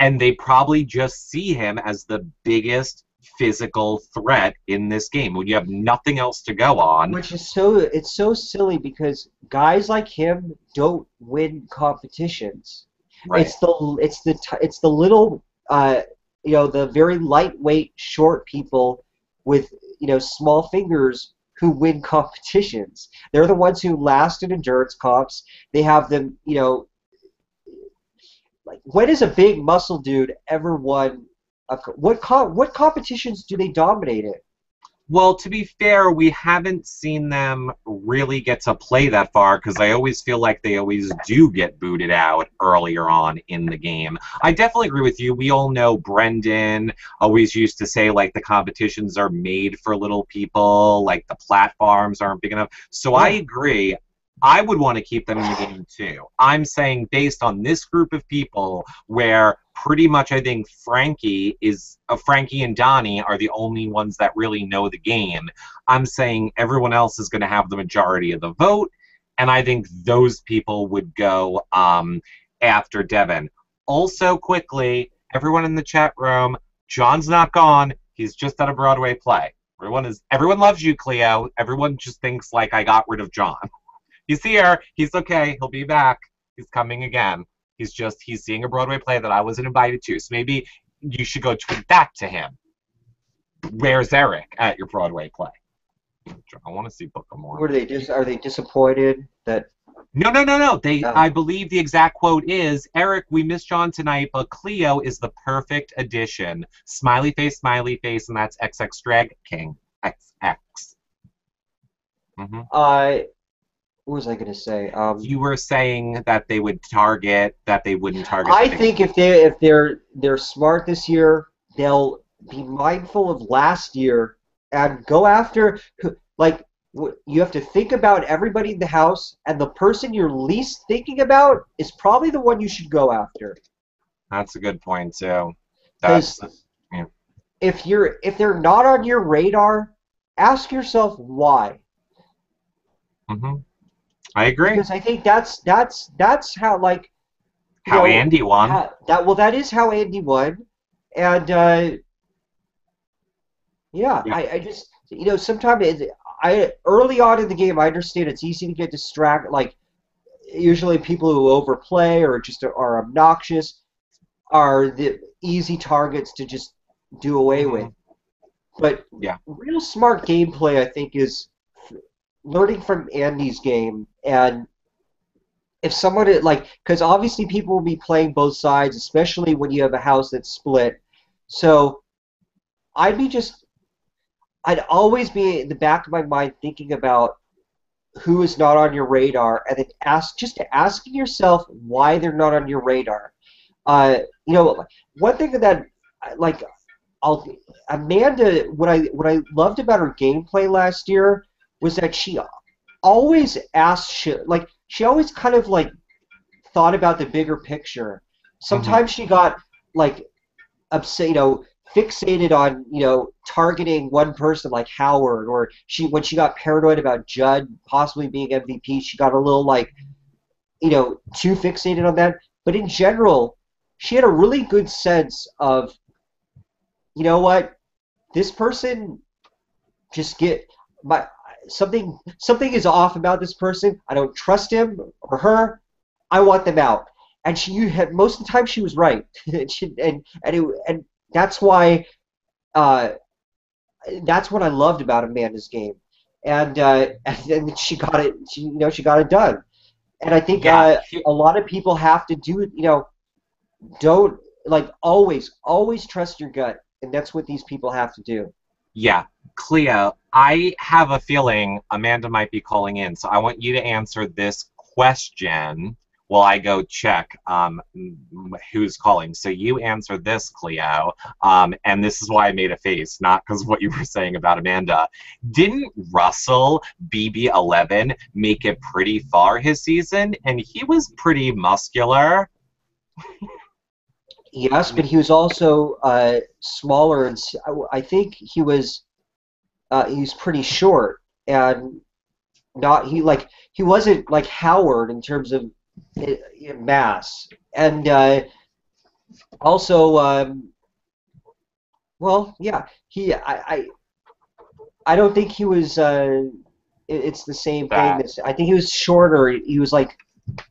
and they probably just see him as the biggest physical threat in this game when you have nothing else to go on.
Which is it's so silly, because guys like him don't win competitions.
Right.
It's the little, the very lightweight, short people with, small fingers who win competitions. They're the ones who last in endurance comps. They have them, like, when has a big muscle dude ever won? What competitions do they dominate in?
Well, to be fair, we haven't seen them really get to play that far because I always feel like they always do get booted out earlier on in the game. I definitely agree with you. We all know Brendan always used to say, like, the competitions are made for little people, like the platforms aren't big enough. So
Yeah.
I agree. I would want to keep them in the game too. I'm saying based on this group of people where pretty much I think Frankie and Donnie are the only ones that really know the game. I'm saying everyone else is going to have the majority of the vote, and I think those people would go after Devin. Also, quickly, everyone in the chat room, John's not gone. He's just at a Broadway play. Everyone loves you, Cleo. Everyone just thinks like I got rid of John. He's here. He's okay. He'll be back. He's coming again. He's seeing a Broadway play that I wasn't invited to. So maybe you should go tweet that to him. Where's Eric at your Broadway play? I want to see Booker more.
Are they disappointed that?
No. I believe the exact quote is, Eric, we missed John tonight, but Cleo is the perfect addition. Smiley face, and that's XX Drag King. XX.
What was I going to say?
You were saying that they wouldn't target.
I think if they're smart this year, they'll be mindful of last year and go after, like, you have to think about everybody in the house, and the person you're least thinking about is probably the one you should go after.
That's a good point too.
Because
That's yeah.
if they're not on your radar, ask yourself why.
hmm I agree.
Because I think that's how, like,
How Andy won.
that is how Andy won. And yeah,
Yeah.
I just, sometimes I early on in the game, I understand it's easy to get distracted. Like, usually people who overplay or just are obnoxious are the easy targets to just do away with.
hmm
But
Yeah.
real smart gameplay, I think, is learning from Andy's game. And if someone like, because obviously people will be playing both sides, especially when you have a house that's split. So I'd be just, I'd always be in the back of my mind thinking about who is not on your radar, and then asking yourself why they're not on your radar. Uh, one thing that, like, I'll Amanda, what I loved about her gameplay last year was that she always asked shit. Like, she always kind of like thought about the bigger picture.
hmm
Sometimes she got like upset, fixated on targeting one person like Howard, or when she got paranoid about Judd possibly being MVP, she got a little like too fixated on that. But in general, she had a really good sense of, what, this person just get my something is off about this person. I don't trust him or her. I want them out. And she had most of the time she was right. And that's why uh, that's what I loved about Amanda's game. And then she got it. She got it done. And I think
Yeah.
a lot of people have to do it. Don't, like, always trust your gut, and that's what these people have to do.
Yeah. Cleo, I have a feeling Amanda might be calling in, so I want you to answer this question while I go check who's calling. So you answer this, Cleo, and this is why I made a face, not because of what you were saying about Amanda. Didn't Russell BB11 make it pretty far his season, and he was pretty muscular?
Yes, but he was also smaller, and I think he's pretty short, and not he wasn't like Howard in terms of mass, and also well, yeah, I don't think he was. It's the same thing.
That
I think he was shorter. He was like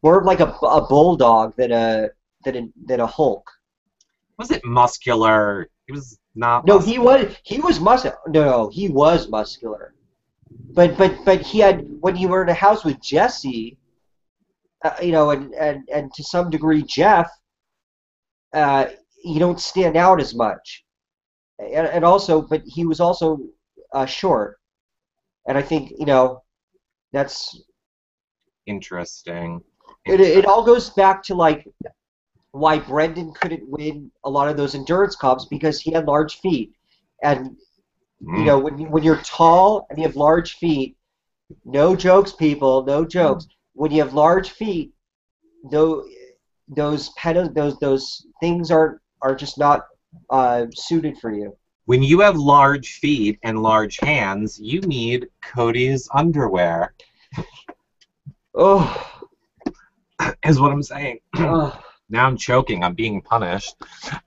more of like a bulldog than a Hulk.
was it muscular? He was not
No,
muscular.
he was muscular. No, he was muscular. But he had, when you were in a house with Jesse, and to some degree Jeff, uh, you don't stand out as much. And also, but he was also short, and I think that's
Interesting.
it.
Interesting.
All goes back to like why Brendan couldn't win a lot of those endurance comps, because he had large feet, and
Mm.
when you're tall and you have large feet, no jokes, people, no jokes. When you have large feet, though, those things are just not suited for you.
When you have large feet and large hands, you need Cody's underwear,
Oh,
is what I'm saying.
oh,
Now I'm choking. I'm being punished.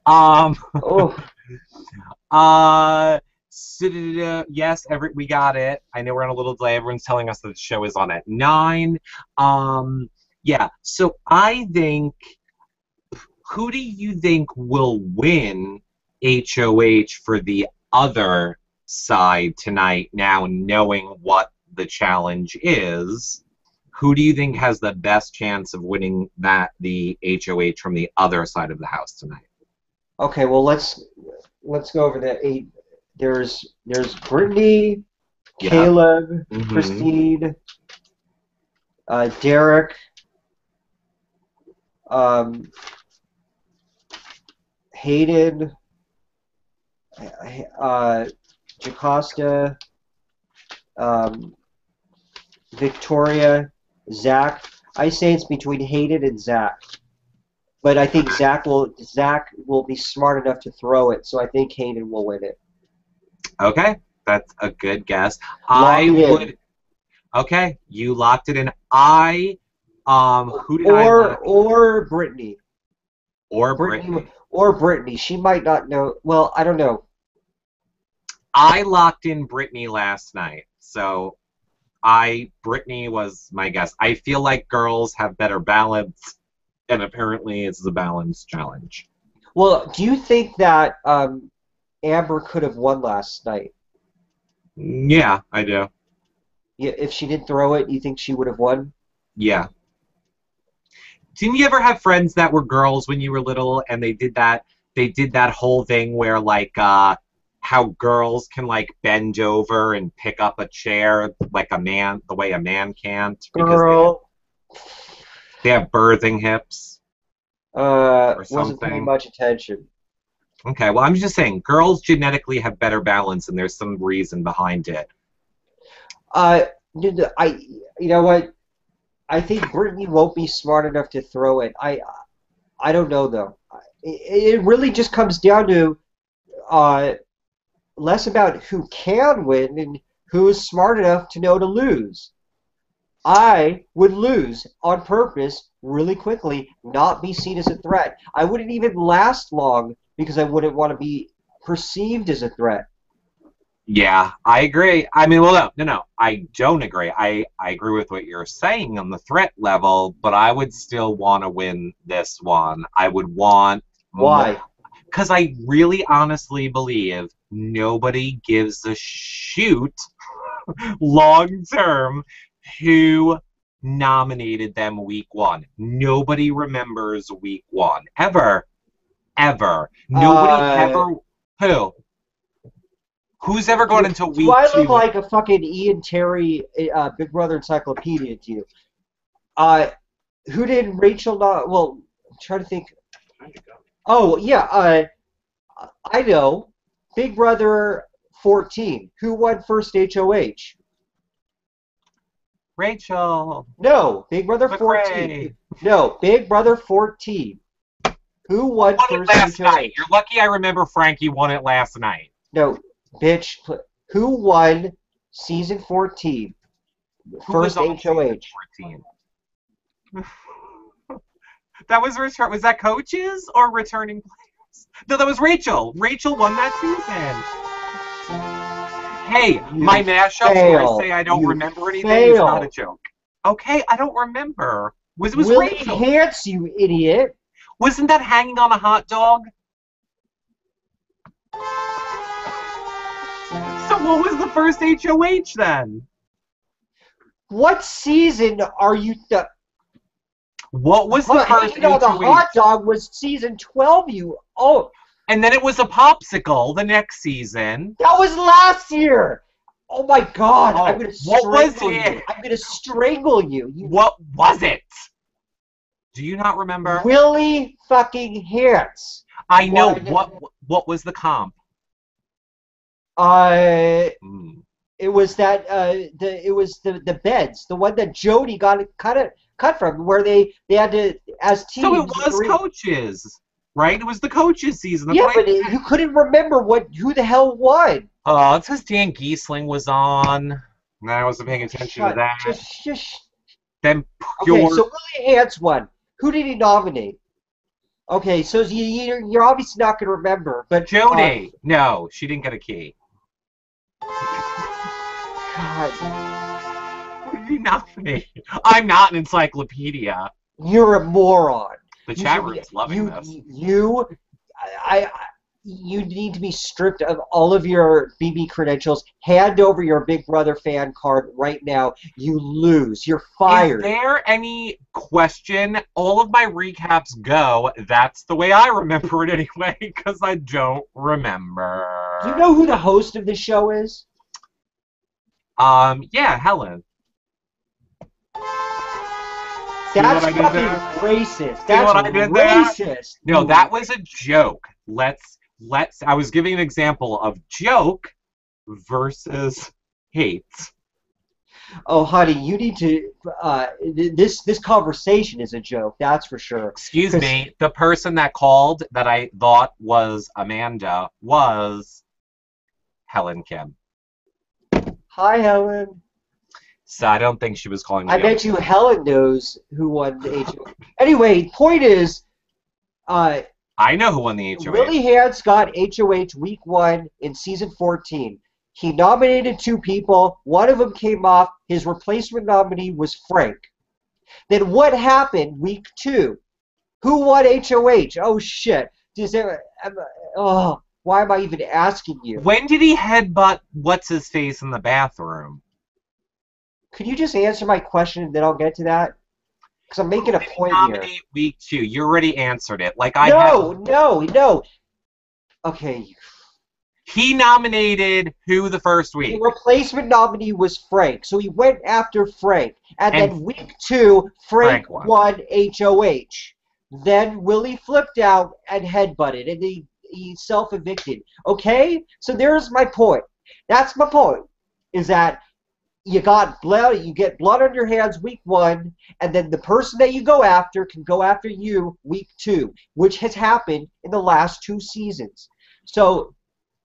Um,
oh.
uh, yes, we got it. I know we're on a little delay. Everyone's telling us that the show is on at 9. Yeah, so I think, who do you think will win HOH for the other side tonight, now knowing what the challenge is? Who do you think has the best chance of winning the HOH from the other side of the house tonight?
Okay, well, let's go over the 8. There's Brittany,
Yep.
Caleb,
Mm-hmm.
Christine, Derek, um, Hayden, Jacosta, um, Victoria, Zach. I say it's between Hayden and Zach. But I think Zach will be smart enough to throw it, so I think Hayden will win it.
Okay, that's a good guess.
Lock
I
it in.
would. Okay, you locked it in. Who did I lock?
Or Brittany.
Or Brittany.
Or Brittany. She might not know. Well, I don't know.
I locked in Brittany last night, so Brittany was my guess. I feel like girls have better balance, and apparently it's a balance challenge.
Well, do you think that Amber could have won last night?
Yeah, I do.
Yeah, if she didn't throw it, you think she would have won?
Yeah. Didn't you ever have friends that were girls when you were little, and they did that whole thing where like how girls can like bend over and pick up a chair like a man, the way a man can't, because
Girl.
they have birthing hips or
Wasn't paying
something.
much attention.
Okay, well, I'm just saying, girls genetically have better balance, and there's some reason behind it.
You know what? I think Brittany won't be smart enough to throw it. I don't know though. It really just comes down to less about who can win and who is smart enough to know to lose. I would lose on purpose really quickly, not be seen as a threat. I wouldn't even last long because I wouldn't want to be perceived as a threat.
Yeah, I agree. I mean, well, no, I don't agree. I agree with what you're saying on the threat level, but I would still want to win this one. I would want
Why?
because I really honestly believe nobody gives a shoot long term who nominated them week one. Nobody remembers week one. Ever. Ever. Nobody ever. Who? Who's ever gone into week
two? I
two?
look like a fucking Ian Terry Big Brother encyclopedia to you. Who did Rachel not? Well, I'm trying to think. Oh, yeah. I know. Big Brother 14. Who won first HOH?
Rachel.
No, Big Brother
McRae.
14. No, Big Brother 14. Who won first
last
HOH?
night. You're lucky I remember Frankie won it last night.
No, bitch. Who won season 14? First HOH.
14? That was was that coaches or returning players? No, that was Rachel. Rachel won that season. Hey, my mashup where I say I don't remember anything is not a joke. Okay, I don't remember. It was
Willie
Rachel.
Hance, you idiot.
Wasn't that hanging on a hot dog? So what was the first HOH then?
What season are you?
What was the first
hanging on the
HOH?
hot dog was season 12.
And then it was a popsicle the next season.
That was last year. Oh my God! I'm gonna
strangle
you. I'm gonna strangle you.
What was it? Do you not remember?
Willie fucking Hance.
I know. What was the comp?
It was that the beds, the one that Jody got cut from, where they had to as teams.
So it was coaches, right? It was the coaches season.
Yeah, but you couldn't remember who the hell won.
Oh, it's because Dan Giesling was on. And I wasn't paying attention to that. Then pure.
Okay, so Willie Hance won. Who did he nominate? Okay, so you're obviously not going to remember, but
Jody. No, she didn't get a key.
God.
What did you nominate? I'm not an encyclopedia.
You're a moron.
The chat room's loving this.
You need to be stripped of all of your BB credentials. Hand over your Big Brother fan card right now. You lose. You're fired.
Is there any question? All of my recaps go. That's the way I remember it anyway, because I don't remember.
Do you know who the host of the show is?
Yeah, Helen.
That's fucking racist. That's racist.
No, that was a joke. I was giving an example of joke versus hate.
Oh, honey, you need to. This conversation is a joke. That's for sure.
Excuse
Because
me, the person that called that I thought was Amanda was Helen Kim.
hi, Helen.
So I don't think she was calling
I
me on.
bet you Helen knows who won the HOH. Anyway, point is, uh,
I know who won the HOH.
Willie Hance got HOH week 1 in season 14. He nominated 2 people. One of them came off. His replacement nominee was Frank. Then what happened week 2? Who won HOH? Oh shit! Oh, why am I even asking you?
When did he headbutt what's his face in the bathroom?
Could you just answer my question and then I'll get to that? Because I'm making a point here.
Nominate week 2. You already answered it. Like
No. Okay.
He nominated who the first
The
week?
replacement nominee was Frank, so he went after Frank. And
And
then week 2, Frank
Frank
won HOH. Then Willie flipped out and headbutted, and he self-evicted. Okay? So there's my point. That's my point. Is that you got blood, you get blood on your hands week 1, and then the person that you go after can go after you week 2, which has happened in the last 2 seasons. So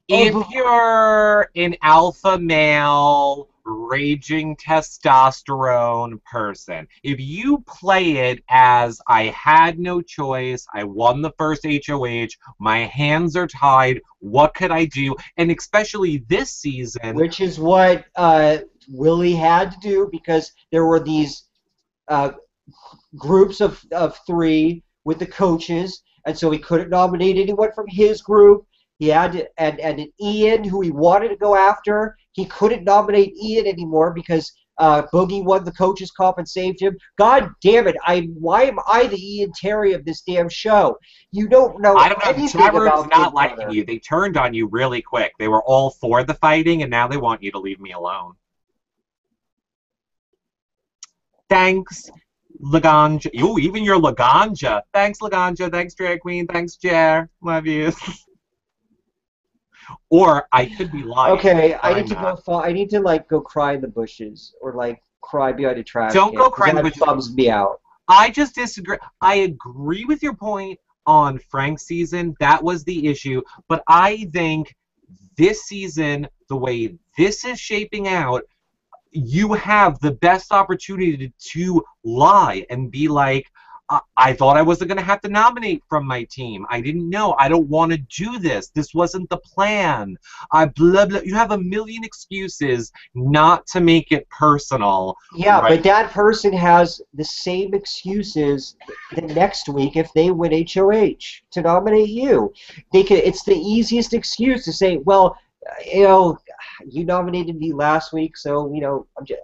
if you're an alpha male, raging testosterone person, if you play it as I had no choice, I won the first HOH, my hands are tied, what could I do? And especially this season.
Which is what Willie had to do because there were these groups of 3 with the coaches, and so he couldn't nominate anyone from his group. He had to, and Ian, who he wanted to go after, he couldn't nominate Ian anymore because Boogie won the coaches' comp and saved him. God damn it! Why am I the Ian Terry of this damn show? You don't know.
I don't know.
Anything
Trevor
about
is not
Big
liking
Brother.
you. They turned on you really quick. They were all for the fighting, and now they want you to leave me alone. Thanks, Laganja. Ooh, even your Laganja. Thanks, Laganja. Thanks, Drag Queen. Thanks, Jer. Love you. Or I could be lying.
Okay, I
I'm
need to
not.
go. I need to go cry in the bushes or cry behind a trash
Don't
can.
go cry in the
That
bushes.
bums me out.
I just disagree. I agree with your point on Frank's season. That was the issue. But I think this season, the way this is shaping out, you have the best opportunity to lie and be like, I thought I wasn't going to have to nominate from my team. I didn't know. I don't want to do this. This wasn't the plan. Blah, blah. You have a million excuses not to make it personal.
Yeah,
right?
but that person has the same excuses the next week if they win HOH to nominate you. It's the easiest excuse to say, well, you nominated me last week, so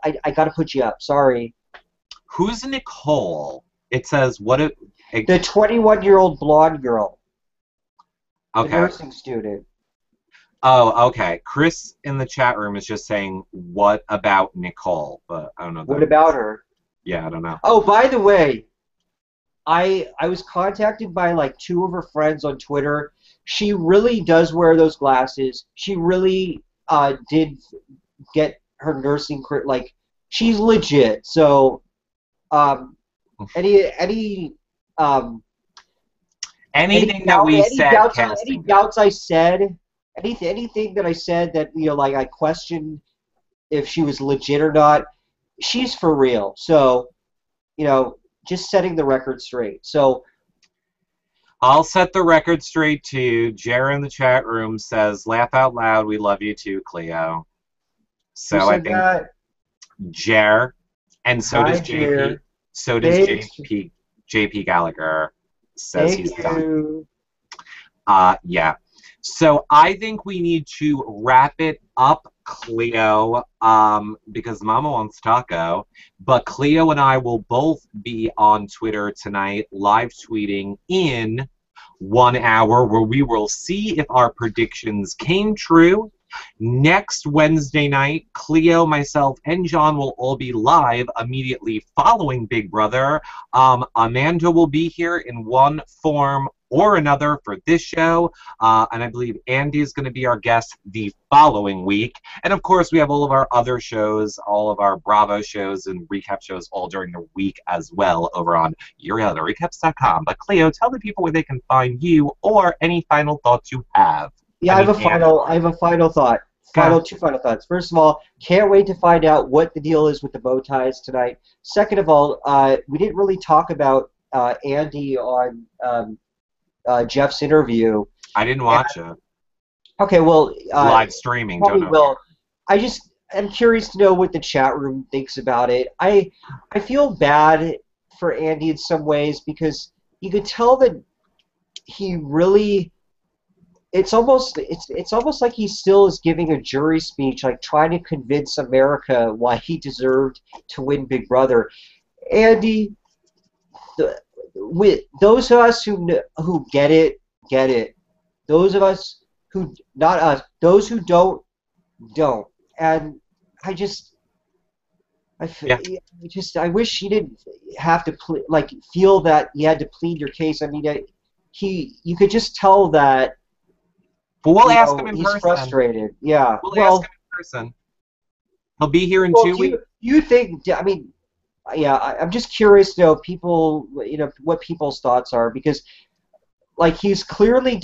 I got to put you up. Sorry.
Who's Nicole? It says what it.
The 21-year-old blonde girl.
Okay.
The nursing student.
Oh, okay. Chris in the chat room is just saying, what about Nicole? But I don't know.
What about her?
Yeah, I don't know.
Oh, by the way, I was contacted by 2 of her friends on Twitter. She really does wear those glasses. She really did get her nursing she's legit. So anything
that we said,
any doubts I said, anything that I said that I questioned if she was legit or not, she's for real. So just setting the record straight. So
I'll set the record straight too. Jer in the chat room says, "Laugh out loud. We love you too, Cleo." So
who
I
said
think
that?
Jer, and so
Hi,
does JP.
Jer.
So does
Thanks.
JP Gallagher. Says
Thank
he's done.
you.
Yeah. So I think we need to wrap it up, Cleo, because Mama wants taco. But Cleo and I will both be on Twitter tonight, live tweeting in 1 hour, where we will see if our predictions came true. Next Wednesday night, Cleo, myself, and John will all be live immediately following Big Brother. Amanda will be here in one form or another for this show. And I believe Andy is going to be our guest the following week. And of course, we have all of our other shows, all of our Bravo shows and recap shows all during the week as well over on YourRealityRecaps.com. But Cleo, tell the people where they can find you or any final thoughts you have.
Yeah, I have a final thought. Two final thoughts. First of all, can't wait to find out what the deal is with the bow ties tonight. Second of all, we didn't really talk about Andy on Jeff's interview.
I didn't watch it.
Okay, well,
live streaming.
Probably will. I'm curious to know what the chat room thinks about it. I feel bad for Andy in some ways because you could tell that he really. It's almost like he still is giving a jury speech, like trying to convince America why he deserved to win Big Brother. Andy, with those of us who get it, get it. Those of us who not us, those who don't. And I wish he didn't have to feel that he had to plead your case. I mean, you could just tell that.
But we'll ask him in
he's
person.
He's frustrated. Yeah.
We'll ask him in person. He'll be here in 2 weeks.
You think? I mean, yeah. I'm just curious to know what people's thoughts are because, he's clearly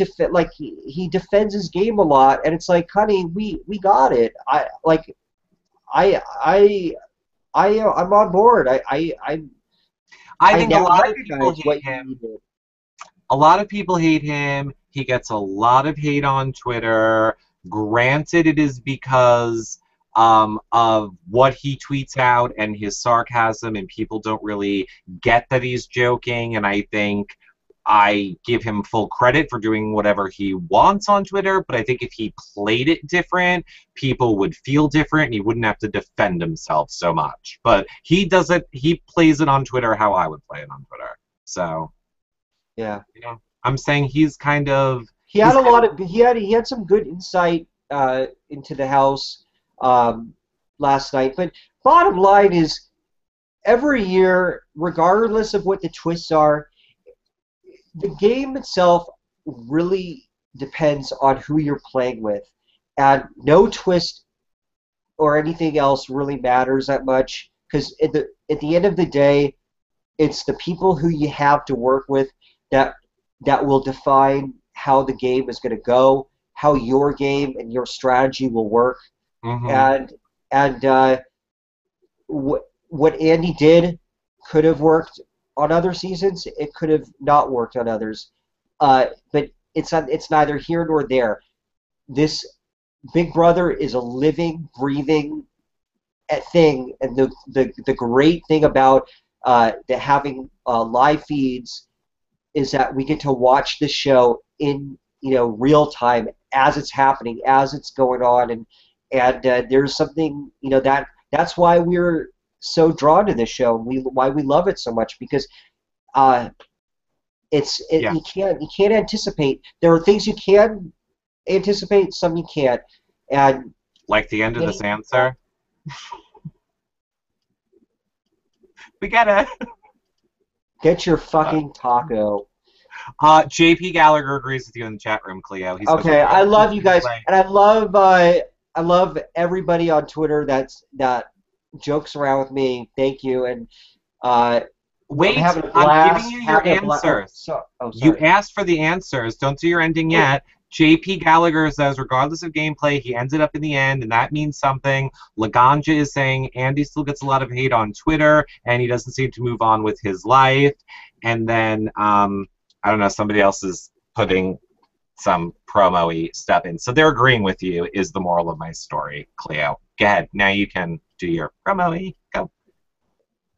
he defends his game a lot, and it's like, honey, we got it. I'm on board. I
think a lot of people hate him. A lot of people hate him. He gets a lot of hate on Twitter. Granted, it is because of what he tweets out and his sarcasm, and people don't really get that he's joking, and I think I give him full credit for doing whatever he wants on Twitter, but I think if he played it different, people would feel different, and he wouldn't have to defend himself so much. But he plays it on Twitter how I would play it on Twitter. So,
yeah.
I'm saying he's kind of...
He had some good insight into the house last night, but bottom line is, every year, regardless of what the twists are, the game itself really depends on who you're playing with, and no twist or anything else really matters that much, because at the end of the day, it's the people who you have to work with that will define how the game is going to go, how your game and your strategy will work. Mm-hmm. And what Andy did could have worked on other seasons. It could have not worked on others. But it's neither here nor there. This Big Brother is a living, breathing thing, and the great thing about having live feeds is that we get to watch the show in real time as it's happening, as it's going on, and there's something that's why we're so drawn to this show, and why we love it so much, because you can't anticipate. There are things you can anticipate, some you can't, and
like the end of this answer. We get it.
Get your fucking taco.
JP Gallagher agrees with you in the chat room, Cleo. He says,
I love you guys, and I love everybody on Twitter that jokes around with me. Thank you, and
wait, I'm giving you your answers. You asked for the answers. Don't do your ending yet. JP Gallagher says, regardless of gameplay, he ended up in the end, and that means something. Laganja is saying Andy still gets a lot of hate on Twitter, and he doesn't seem to move on with his life. And then, I don't know, somebody else is putting some promo-y stuff in. So they're agreeing with you is the moral of my story, Cleo. Go ahead. Now you can do your promo-y. Go.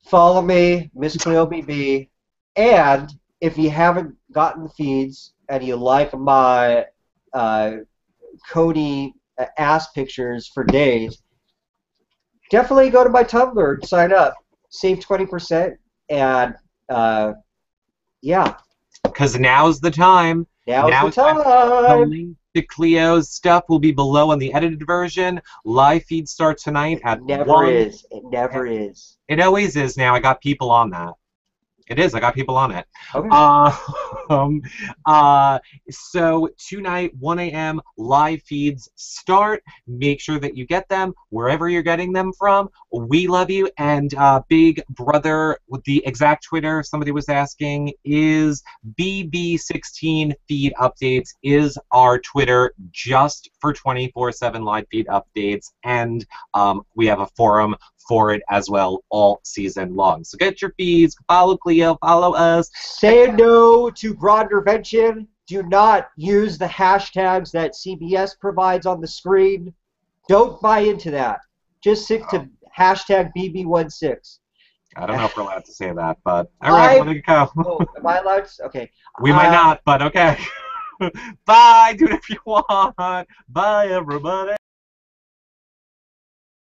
Follow me, Miss Cleo BB. And if you haven't gotten the feeds and you like my Cody ass pictures for days, definitely go to my Tumblr and sign up. Save 20%, and yeah.
Because now's the time.
Now's the time.
The link to Cleo's stuff will be below on the edited version. Live feed starts tonight at 1.
It never is.
It always is now. I got people on that. It is. I got people on it.
Okay.
Um, uh, so tonight, 1 a.m. live feeds start. Make sure that you get them wherever you're getting them from. We love you. And Big Brother, with the exact Twitter, somebody was asking, is BB16 feed updates is our Twitter just for 24/7 live feed updates. And we have a forum for it as well all season long. So get your feeds, follow Cleo, follow us.
Say no to broad intervention. Do not use the hashtags that CBS provides on the screen. Don't buy into that. Just stick to hashtag BB16.
I don't know if we're allowed to say that, but all right, we're going to go.
Oh, am I allowed to? Okay.
We might not, but okay. Bye, do it if you want. Bye, everybody.